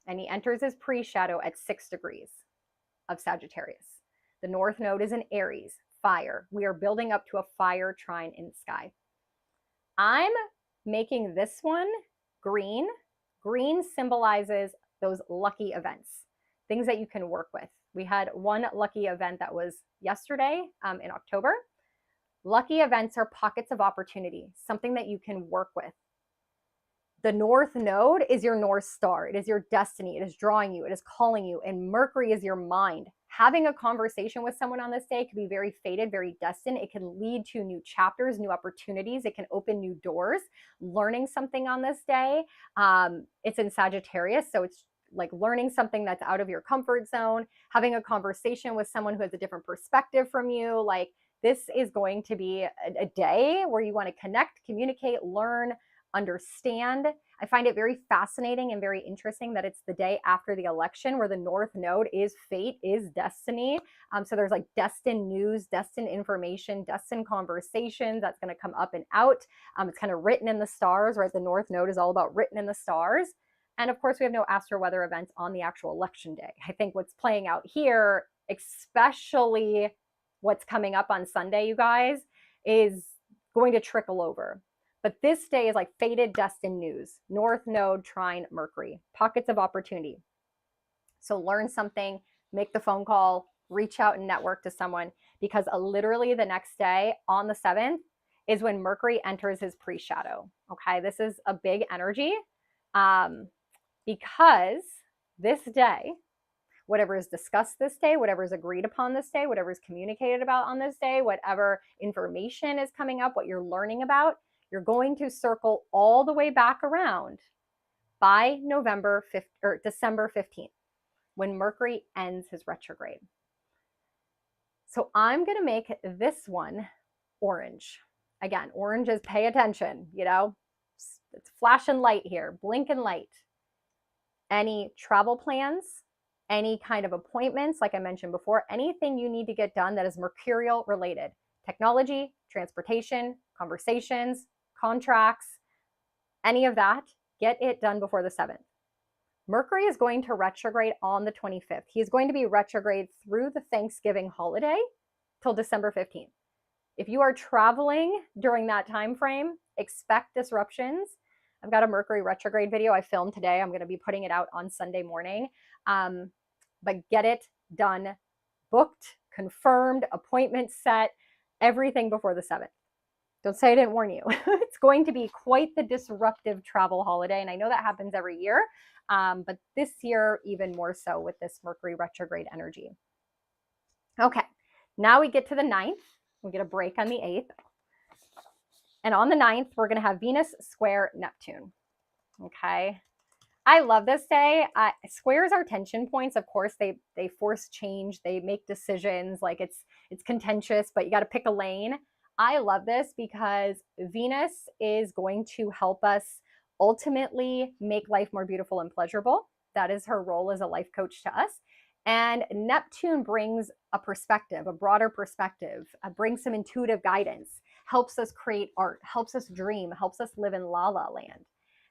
And he enters his pre-shadow at 6 degrees of Sagittarius. The North Node is in Aries, fire. We are building up to a fire trine in the sky. I'm making this one green. Green symbolizes those lucky events, things that you can work with. We had one lucky event that was yesterday in October. Lucky events are pockets of opportunity, something that you can work with. The North Node is your North Star. It is your destiny. It is drawing you. It is calling you. And Mercury is your mind. Having a conversation with someone on this day could be very fated, very destined. It can lead to new chapters, new opportunities. It can open new doors. Learning something on this day. It's in Sagittarius, so it's like learning something that's out of your comfort zone, having a conversation with someone who has a different perspective from you. Like, this is going to be a day where you want to connect, communicate, learn, understand. I find it very fascinating and very interesting that it's the day after the election where the North Node is fate, is destiny. So there's like destined news, destined information, destined conversations that's going to come up and out. It's kind of written in the stars, right? The North Node is all about written in the stars. And of course, we have no astro weather events on the actual election day. I think what's playing out here, especially what's coming up on Sunday, you guys, is going to trickle over. But this day is like fated, destined news. North Node, trine, Mercury. Pockets of opportunity. So learn something, make the phone call, reach out and network to someone, because literally the next day on the 7th is when Mercury enters his pre-shadow. Okay, this is a big energy because this day, whatever is discussed this day, whatever is agreed upon this day, whatever is communicated about on this day, whatever information is coming up, what you're learning about, you're going to circle all the way back around by November 5th or December 15th, when Mercury ends his retrograde. So I'm going to make this one orange. Again, orange is pay attention, you know, it's flashing light here, blinking light. Any travel plans, any kind of appointments, like I mentioned before, anything you need to get done that is mercurial related, technology, transportation, conversations, contracts, any of that, get it done before the 7th. Mercury is going to retrograde on the 25th. He is going to be retrograde through the Thanksgiving holiday till December 15th. If you are traveling during that time frame, expect disruptions. I've got a Mercury retrograde video I filmed today. I'm going to be putting it out on Sunday morning. But get it done, booked, confirmed, appointment set, everything before the 7th. Don't say I didn't warn you. It's going to be quite the disruptive travel holiday. And I know that happens every year, but this year even more so with this Mercury retrograde energy. Okay, now we get to the 9th. We get a break on the 8th. And on the 9th, we're going to have Venus square Neptune. Okay. I love this day. Squares are tension points. Of course, they force change. They make decisions. Like it's contentious, but you got to pick a lane. I love this because Venus is going to help us ultimately make life more beautiful and pleasurable. That is her role as a life coach to us. And Neptune brings a perspective, a broader perspective, brings some intuitive guidance, helps us create art, helps us dream, helps us live in la la land.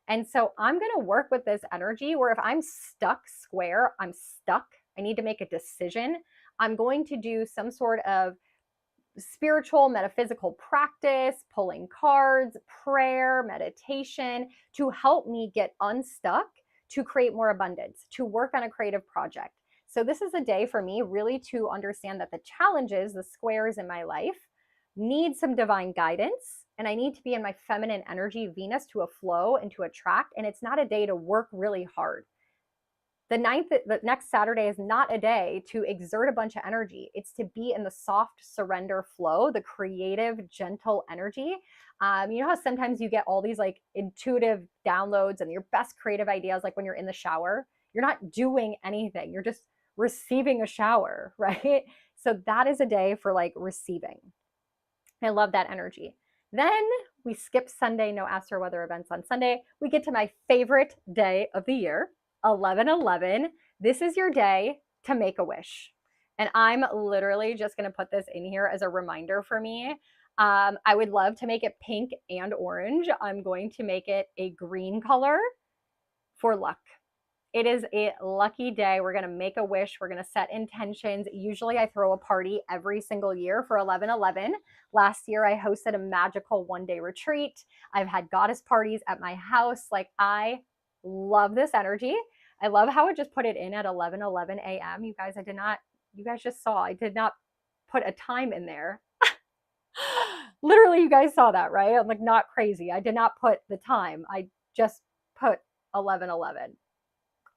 And so I'm going to work with this energy where if I'm stuck square, I'm stuck, I need to make a decision, I'm going to do some sort of spiritual, metaphysical practice, pulling cards, prayer, meditation to help me get unstuck, to create more abundance, to work on a creative project. So this is a day for me really to understand that the challenges, the squares in my life, need some divine guidance, and I need to be in my feminine energy, Venus, to a flow and to attract. And it's not a day to work really hard. The 9th, the next Saturday, is not a day to exert a bunch of energy. It's to be in the soft surrender flow, the creative, gentle energy. You know how sometimes you get all these like intuitive downloads and your best creative ideas, like when you're in the shower, you're not doing anything. You're just receiving a shower, right? So that is a day for like receiving. I love that energy. Then we skip Sunday, no astro weather events on Sunday. We get to my favorite day of the year, 11/11. This is your day to make a wish. And I'm literally just going to put this in here as a reminder for me. I would love to make it pink and orange. I'm going to make it a green color for luck. It is a lucky day. We're going to make a wish. We're going to set intentions. Usually I throw a party every single year for 11/11. Last year I hosted a magical one-day retreat. I've had goddess parties at my house. Like, I love this energy. I love how I just put it in at 11:11 a.m. You guys, you guys just saw, I did not put a time in there. Literally, you guys saw that, right? I'm like not crazy. I did not put the time. I just put 1111.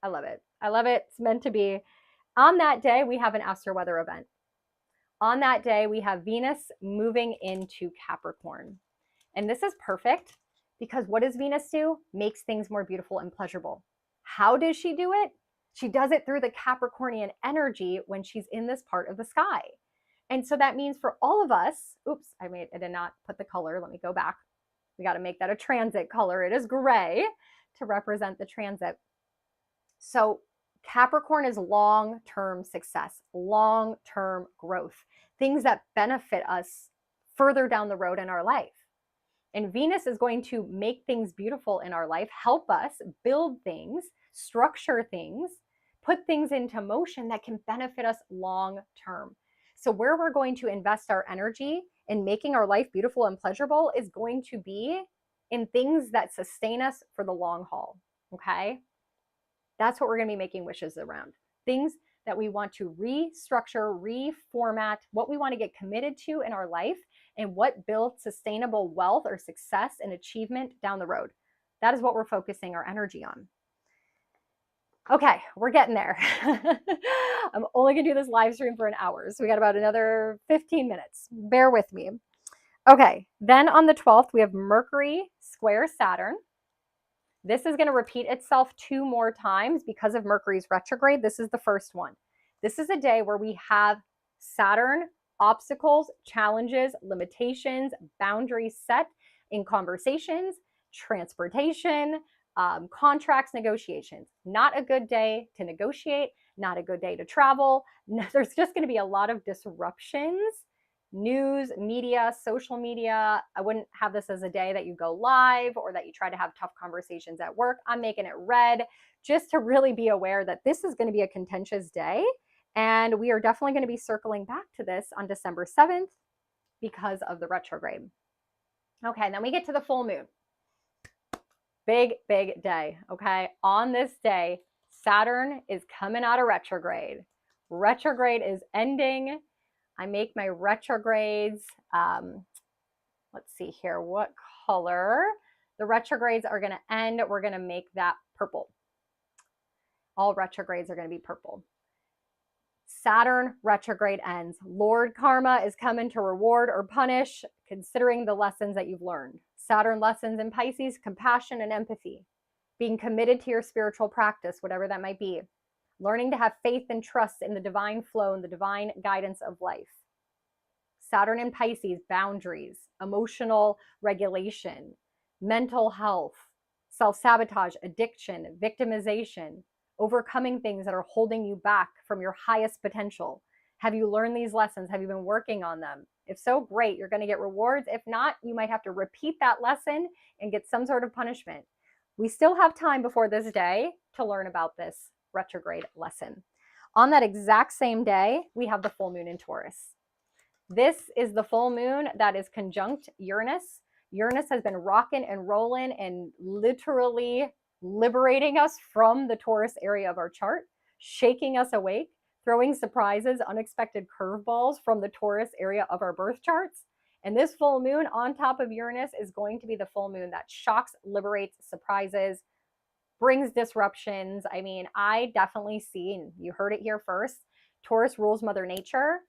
I love it. I love it. It's meant to be. On that day, we have an Astro weather event. On that day, we have Venus moving into Capricorn. And this is perfect because what does Venus do? Makes things more beautiful and pleasurable. How does she do it? She does it through the Capricornian energy when she's in this part of the sky. And so that means for all of us, oops, I did not put the color. Let me go back. We got to make that a transit color. It is gray to represent the transit. So Capricorn is long-term success, long-term growth, things that benefit us further down the road in our life. And Venus is going to make things beautiful in our life, help us build things, structure things, put things into motion that can benefit us long-term. So where we're going to invest our energy in making our life beautiful and pleasurable is going to be in things that sustain us for the long haul, okay? That's what we're going to be making wishes around. Things that we want to restructure, reformat, what we want to get committed to in our life, and what builds sustainable wealth or success and achievement down the road. That is what we're focusing our energy on. Okay, we're getting there. I'm only going to do this live stream for an hour, so we got about another 15 minutes. Bear with me. Okay, then on the 12th, we have Mercury square Saturn. This is going to repeat itself 2 more times because of Mercury's retrograde. This is the first one. This is a day where we have Saturn obstacles, challenges, limitations, boundaries set in conversations, transportation, contracts, negotiations. Not a good day to negotiate, not a good day to travel. There's just going to be a lot of disruptions. News, media, social media. I wouldn't have this as a day that you go live or that you try to have tough conversations at work. I'm making it red just to really be aware that this is going to be a contentious day. And we are definitely going to be circling back to this on December 7th because of the retrograde. Okay, then we get to the full moon. Big, big day, okay? On this day, Saturn is coming out of retrograde. Retrograde is ending. I make my retrogrades, let's see here, what color? The retrogrades are going to end. We're going to make that purple. All retrogrades are going to be purple. Saturn retrograde ends. Lord Karma is coming to reward or punish, considering the lessons that you've learned. Saturn lessons in Pisces, compassion and empathy, being committed to your spiritual practice, whatever that might be. Learning to have faith and trust in the divine flow and the divine guidance of life. Saturn in Pisces, boundaries, emotional regulation, mental health, self-sabotage, addiction, victimization, overcoming things that are holding you back from your highest potential. Have you learned these lessons? Have you been working on them? If so, great, you're going to get rewards. If not, you might have to repeat that lesson and get some sort of punishment. We still have time before this day to learn about this retrograde lesson. On that exact same day, we have the full moon in Taurus. This is the full moon that is conjunct Uranus. Uranus has been rocking and rolling and literally liberating us from the Taurus area of our chart, shaking us awake, throwing surprises, unexpected curveballs from the Taurus area of our birth charts. And this full moon on top of Uranus is going to be the full moon that shocks, liberates, surprises, brings disruptions. I mean, I definitely see, and you heard it here first, Taurus rules Mother Nature.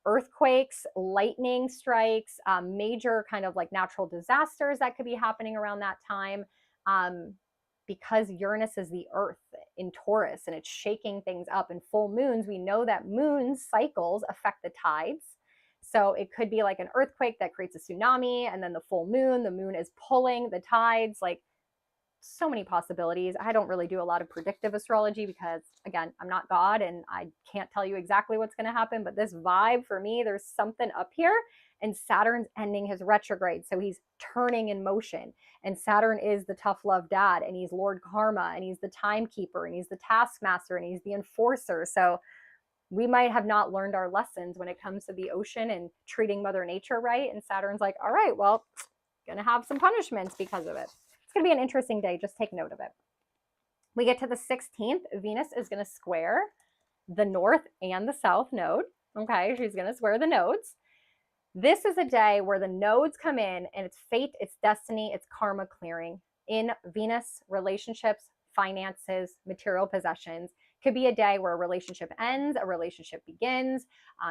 Earthquakes, lightning strikes, major kind of like natural disasters that could be happening around that time, because Uranus is the earth in Taurus and it's shaking things up. And full moons, we know that moon cycles affect the tides. So it could be like an earthquake that creates a tsunami, and then the full moon, the moon is pulling the tides, like so many possibilities. I don't really do a lot of predictive astrology because, again, I'm not God and I can't tell you exactly what's going to happen. But this vibe for me, there's something up here, and Saturn's ending his retrograde. So he's turning in motion, and Saturn is the tough love dad, and he's Lord Karma, and he's the timekeeper, and he's the taskmaster, and he's the enforcer. So we might have not learned our lessons when it comes to the ocean and treating Mother Nature right. And Saturn's like, all right, well, gonna have some punishments because of it. It's going to be an interesting day. Just take note of it. We get to the 16th. Venus is going to square the north and the south node. Okay, she's going to square the nodes. This is a day where the nodes come in and it's fate, it's destiny, it's karma clearing. in Venus, relationships, finances, material possessions. Could be a day where a relationship ends, a relationship begins.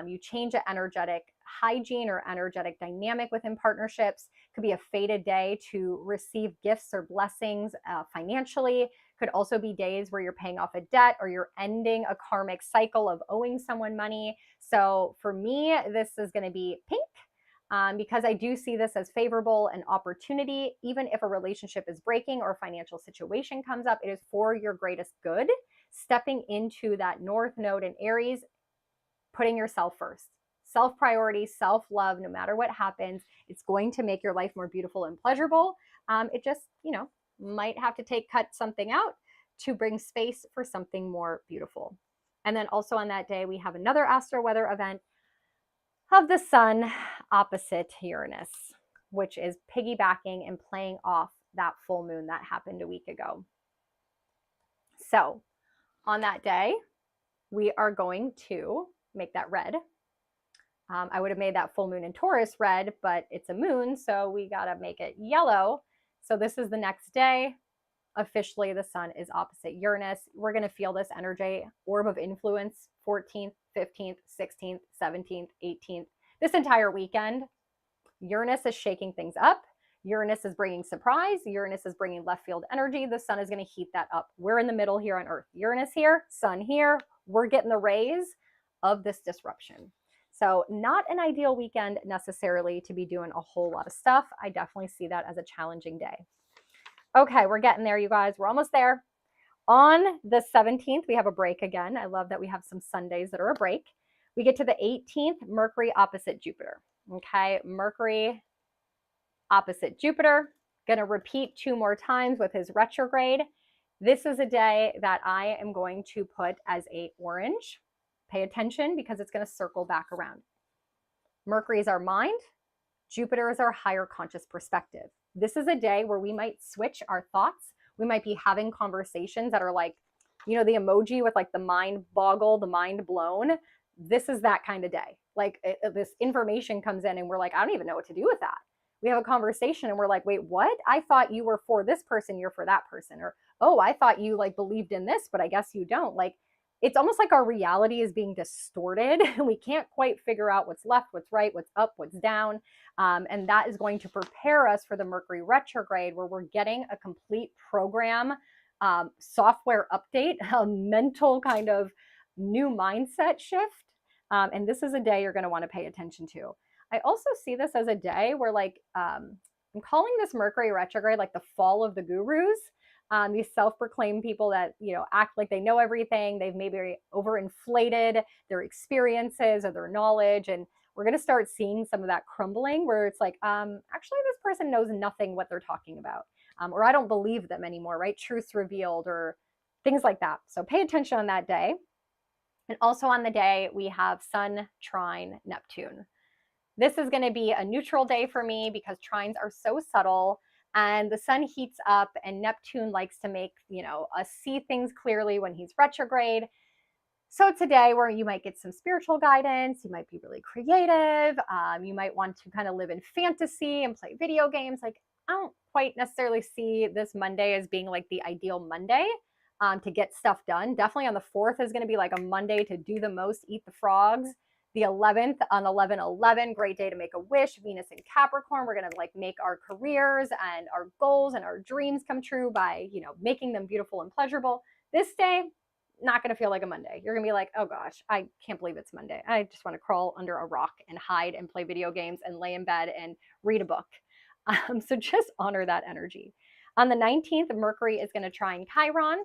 You change an energetic hygiene or energetic dynamic within partnerships. Could be a fated day to receive gifts or blessings financially. Could also be days where you're paying off a debt or you're ending a karmic cycle of owing someone money. So for me, this is going to be pink. Because I do see this as favorable and opportunity. Even if a relationship is breaking or a financial situation comes up, it is for your greatest good. Stepping into that North Node in Aries, putting yourself first. Self-priority, self-love, no matter what happens, it's going to make your life more beautiful and pleasurable. It just, might have to cut something out to bring space for something more beautiful. And then also on that day, we have another astro weather event of the sun opposite Uranus, which is piggybacking and playing off that full moon that happened a week ago. So on that day, we are going to make that red. I would have made that full moon in Taurus red, but it's a moon, so we got to make it yellow. So this is the next day. Officially, the sun is opposite Uranus. We're going to feel this energy, orb of influence, 14th, 15th, 16th, 17th, 18th. This entire weekend, Uranus is shaking things up. Uranus is bringing surprise. Uranus is bringing left field energy. The sun is going to heat that up. We're in the middle here on Earth. Uranus here, sun here. We're getting the rays of this disruption. So not an ideal weekend necessarily to be doing a whole lot of stuff. I definitely see that as a challenging day. Okay, we're getting there, you guys. We're almost there. On the 17th, we have a break again. I love that we have some Sundays that are a break. We get to the 18th, Mercury opposite Jupiter. Okay, Mercury opposite Jupiter. Going to repeat 2 more times with his retrograde. This is a day that I am going to put as a orange. Pay attention because it's going to circle back around. Mercury is our mind. Jupiter is our higher conscious perspective. This is a day where we might switch our thoughts. We might be having conversations that are like, the emoji with like the mind boggle, the mind blown. This is that kind of day. Like this information comes in and we're like, I don't even know what to do with that. We have a conversation and we're like, wait, what? I thought you were for this person, you're for that person. Or, oh, I thought you like believed in this, but I guess you don't. Like, it's almost like our reality is being distorted. We can't quite figure out what's left, what's right, what's up, what's down. And that is going to prepare us for the Mercury retrograde, where we're getting a complete program, software update, a mental kind of new mindset shift. And this is a day you're going to want to pay attention to. I also see this as a day where I'm calling this Mercury retrograde like the fall of the gurus. These self-proclaimed people that, act like they know everything. They've maybe overinflated their experiences or their knowledge. And we're going to start seeing some of that crumbling where it's like, actually, this person knows nothing what they're talking about. Or I don't believe them anymore, right? Truths revealed or things like that. So pay attention on that day. And also on the day, we have Sun trine Neptune. This is going to be a neutral day for me because trines are so subtle. And the sun heats up and Neptune likes to make, us see things clearly when he's retrograde. So it's a day where you might get some spiritual guidance. You might be really creative. You might want to kind of live in fantasy and play video games. Like, I don't quite necessarily see this Monday as being like the ideal Monday to get stuff done. Definitely on the 4th is going to be like a Monday to do the most, eat the frogs. The 11th on 11/11, great day to make a wish. Venus in Capricorn, we're going to make our careers and our goals and our dreams come true by, making them beautiful and pleasurable. This day, not going to feel like a Monday. You're going to be like, oh gosh, I can't believe it's Monday. I just want to crawl under a rock and hide and play video games and lay in bed and read a book. So just honor that energy. On the 19th, Mercury is going to trine Chiron.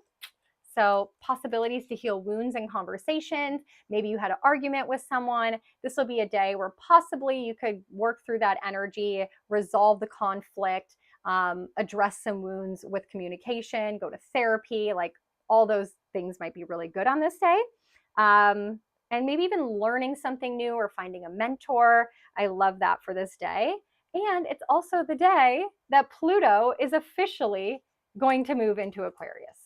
So possibilities to heal wounds and conversations. Maybe you had an argument with someone. This will be a day where possibly you could work through that energy, resolve the conflict, address some wounds with communication, go to therapy. Like all those things might be really good on this day. And maybe even learning something new or finding a mentor. I love that for this day. And it's also the day that Pluto is officially going to move into Aquarius.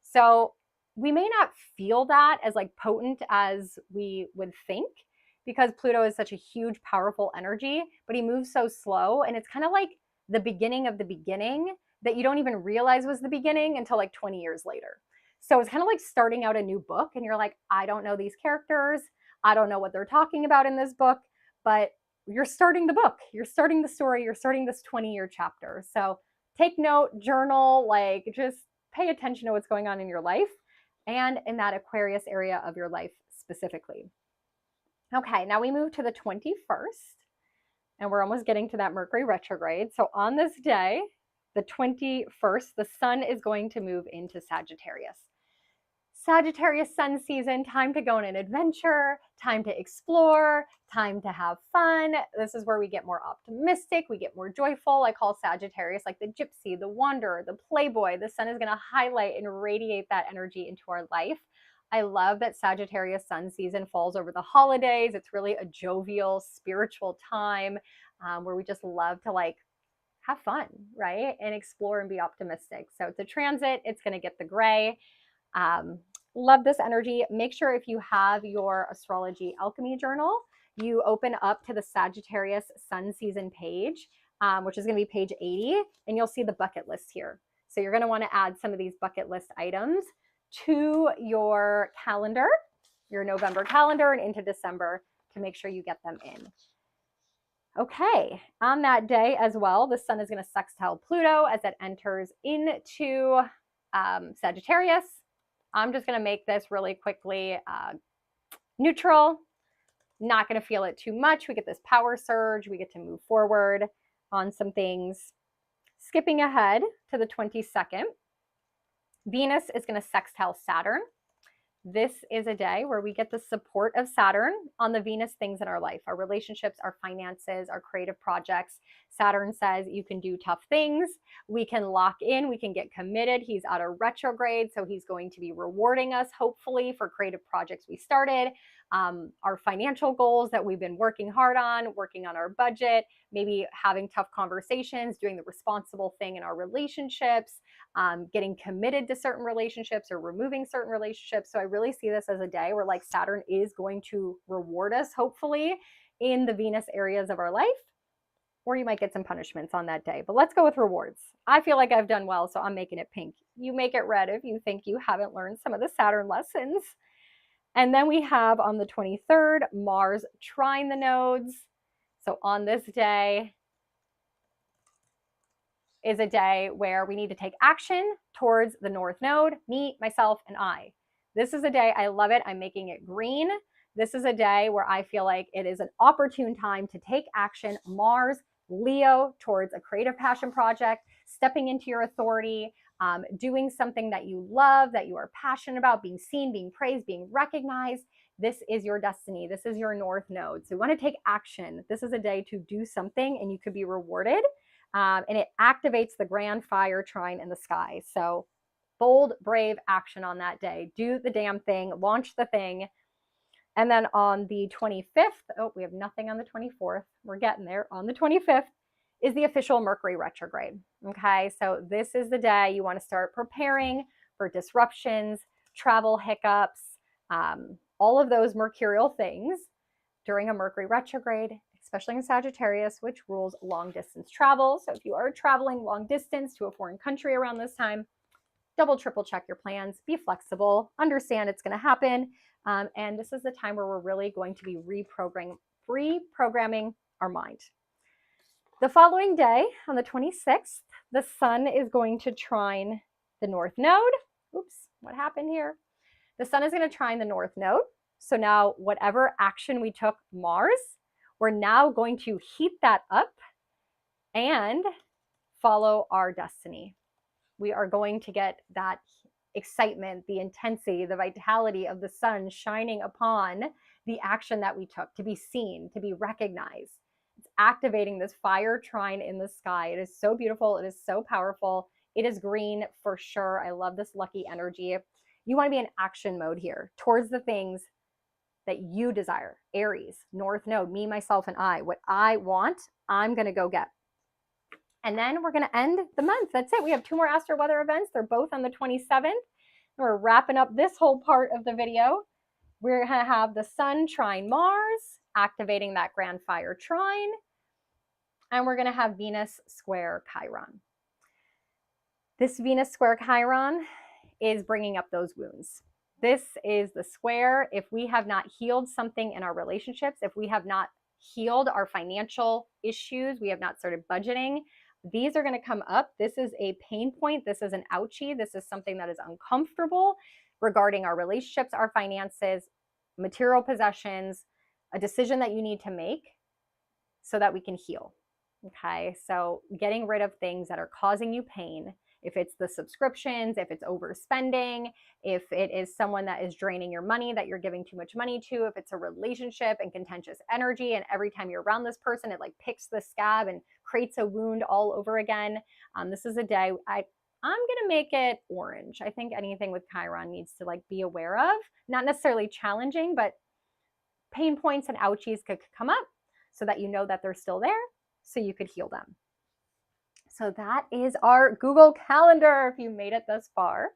So we may not feel that as potent as we would think because Pluto is such a huge, powerful energy, but he moves so slow. And it's kind of like the beginning of the beginning that you don't even realize was the beginning until like 20 years later. So it's kind of like starting out a new book and you're like, I don't know these characters. I don't know what they're talking about in this book, but you're starting the book. You're starting the story. You're starting this 20-year chapter. So take note, journal, like just pay attention to what's going on in your life and in that Aquarius area of your life specifically. Okay, now we move to the 21st, and we're almost getting to that Mercury retrograde. So on this day, the 21st, the sun is going to move into Sagittarius. Sagittarius sun season, time to go on an adventure, time to explore, time to have fun. This is where we get more optimistic, we get more joyful. I call Sagittarius like the gypsy, the wanderer, the playboy. The sun is going to highlight and radiate that energy into our life. I love that Sagittarius sun season falls over the holidays. It's really a jovial, spiritual time where we just love to like have fun, right? And explore and be optimistic. So it's a transit, it's going to get the gray. Love this energy. Make sure if you have your Astrology Alchemy journal, you open up to the Sagittarius sun season page, which is going to be page 80, and you'll see the bucket list here. So you're going to want to add some of these bucket list items to your calendar, your November calendar, and into December to make sure you get them in. Okay, on that day as well, the sun is going to sextile Pluto as it enters into Sagittarius. I'm just going to make this really quickly neutral. Not going to feel it too much. We get this power surge. We get to move forward on some things. Skipping ahead to the 22nd, Venus is going to sextile Saturn. This is a day where we get the support of Saturn on the Venus things in our life, our relationships, our finances, our creative projects. Saturn says you can do tough things. We can lock in. We can get committed. He's out of retrograde, so he's going to be rewarding us, hopefully, for creative projects we started, our financial goals that we've been working hard on, working on our budget, maybe having tough conversations, doing the responsible thing in our relationships, getting committed to certain relationships or removing certain relationships. So I really see this as a day where like Saturn is going to reward us, hopefully, in the Venus areas of our life, or you might get some punishments on that day. But let's go with rewards. I feel like I've done well, so I'm making it pink. You make it red if you think you haven't learned some of the Saturn lessons. And then we have on the 23rd, Mars trine the nodes. So on this day is a day where we need to take action towards the North Node, me, myself, and I. This is a day, I love it. I'm making it green. This is a day where I feel like it is an opportune time to take action. Mars, Leo, towards a creative passion project, stepping into your authority, doing something that you love, that you are passionate about, being seen, being praised, being recognized. This is your destiny. This is your North Node. So you want to take action. This is a day to do something and you could be rewarded. And it activates the grand fire trine in the sky. So bold, brave action on that day. Do the damn thing. Launch the thing. And then on the 25th, oh, we have nothing on the 24th. We're getting there. On the 25th is the official Mercury retrograde. Okay, so this is the day you want to start preparing for disruptions, travel hiccups, all of those mercurial things during a Mercury retrograde, especially in Sagittarius, which rules long distance travel. So if you are traveling long distance to a foreign country around this time, double, triple check your plans, be flexible, understand it's going to happen. And this is the time where we're really going to be reprogramming our mind. The following day, on the 26th, the sun is going to trine the North Node. Oops, what happened here? The sun is going to trine the North Node. So now whatever action we took Mars, we're now going to heat that up and follow our destiny. We are going to get that excitement, the intensity, the vitality of the sun shining upon the action that we took, to be seen, to be recognized. It's activating this fire trine in the sky. It is so beautiful. It is so powerful. It is green for sure. I love this lucky energy. You want to be in action mode here towards the things that you desire. Aries, North Node, me, myself, and I. What I want, I'm going to go get. And then we're going to end the month. That's it. We have 2 more Astro Weather events. They're both on the 27th. We're wrapping up this whole part of the video. We're going to have the sun trine Mars, activating that grand fire trine. And we're going to have Venus square Chiron. This Venus square Chiron is bringing up those wounds. This is the square. If we have not healed something in our relationships, if we have not healed our financial issues, we have not started budgeting, these are going to come up. This is a pain point. This is an ouchie. This is something that is uncomfortable regarding our relationships, our finances, material possessions, a decision that you need to make so that we can heal. Okay, so getting rid of things that are causing you pain. If it's the subscriptions, if it's overspending, if it is someone that is draining your money that you're giving too much money to, if it's a relationship and contentious energy, and every time you're around this person, it like picks the scab and creates a wound all over again. This is a day I'm gonna make it orange. I think anything with Chiron needs to like be aware of, not necessarily challenging, but pain points and ouchies could come up so that you know that they're still there, so you could heal them. So that is our Google Calendar. If you made it thus far,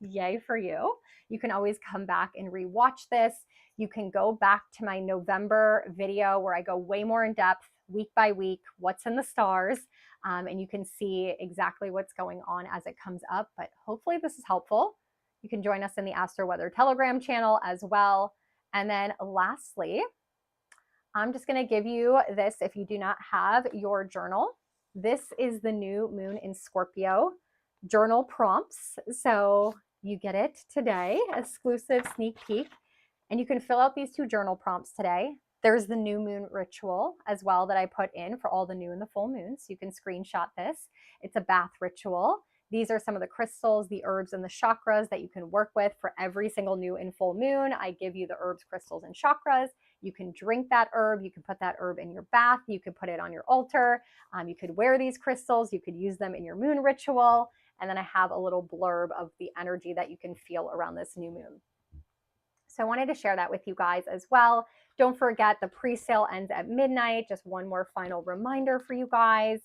yay for you. You can always come back and rewatch this. You can go back to my November video where I go way more in depth, week by week, what's in the stars, and you can see exactly what's going on as it comes up. But hopefully this is helpful. You can join us in the Astro Weather Telegram channel as well. And then lastly, I'm just going to give you this if you do not have your journal. This is the new moon in Scorpio journal prompts. So you get it today, exclusive sneak peek. And you can fill out these 2 journal prompts today. There's the new moon ritual as well that I put in for all the new and the full moons. So you can screenshot this. It's a bath ritual. These are some of the crystals, the herbs, and the chakras that you can work with for every single new and full moon. I give you the herbs, crystals, and chakras. You can drink that herb. You can put that herb in your bath. You could put it on your altar. You could wear these crystals. You could use them in your moon ritual. And then I have a little blurb of the energy that you can feel around this new moon. So I wanted to share that with you guys as well. Don't forget the pre-sale ends at midnight. Just one more final reminder for you guys.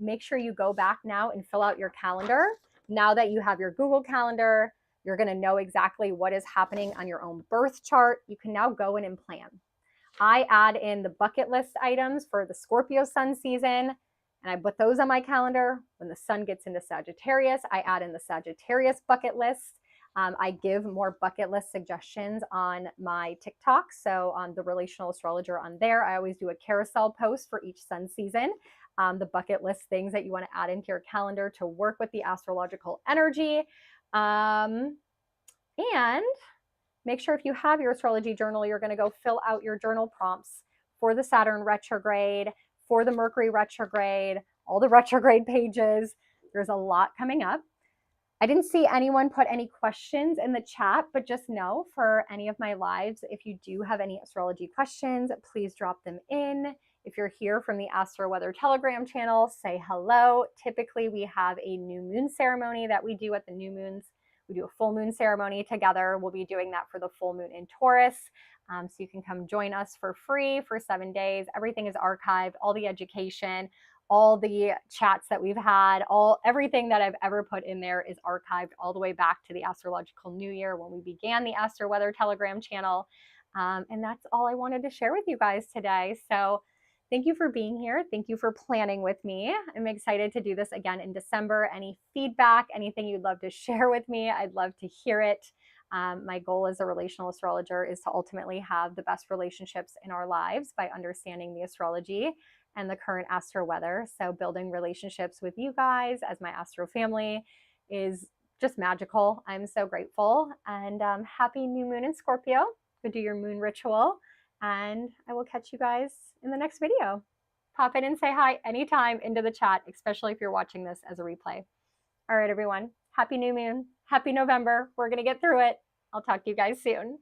Make sure you go back now and fill out your calendar. Now that you have your Google Calendar, you're going to know exactly what is happening on your own birth chart. You can now go in and plan. I add in the bucket list items for the Scorpio sun season, and I put those on my calendar. When the sun gets into Sagittarius, I add in the Sagittarius bucket list. I give more bucket list suggestions on my TikTok. So on the Relational Astrologer on there, I always do a carousel post for each sun season. The bucket list things that you want to add into your calendar to work with the astrological energy. And make sure if you have your astrology journal, you're going to go fill out your journal prompts for the Saturn retrograde, for the Mercury retrograde, all the retrograde pages. There's a lot coming up. I didn't see anyone put any questions in the chat, but just know for any of my lives, if you do have any astrology questions, please drop them in. If you're here from the Astro Weather Telegram channel, say hello. Typically, we have a new moon ceremony that we do at the new moons. We do a full moon ceremony together. We'll be doing that for the full moon in Taurus. So you can come join us for free for 7 days. Everything is archived, all the education, all the chats that we've had, everything that I've ever put in there is archived all the way back to the astrological new year when we began the Astro Weather Telegram channel. And that's all I wanted to share with you guys today. So thank you for being here. Thank you for planning with me. I'm excited to do this again in December. Any feedback, anything you'd love to share with me, I'd love to hear it. My goal as a relational astrologer is to ultimately have the best relationships in our lives by understanding the astrology and the current astro weather. So building relationships with you guys as my Astro family is just magical. I'm so grateful. And happy new moon in Scorpio. Go do your moon ritual. And I will catch you guys in the next video. Pop in and say hi anytime into the chat, especially if you're watching this as a replay. All right, everyone. Happy new moon. Happy November. We're going to get through it. I'll talk to you guys soon.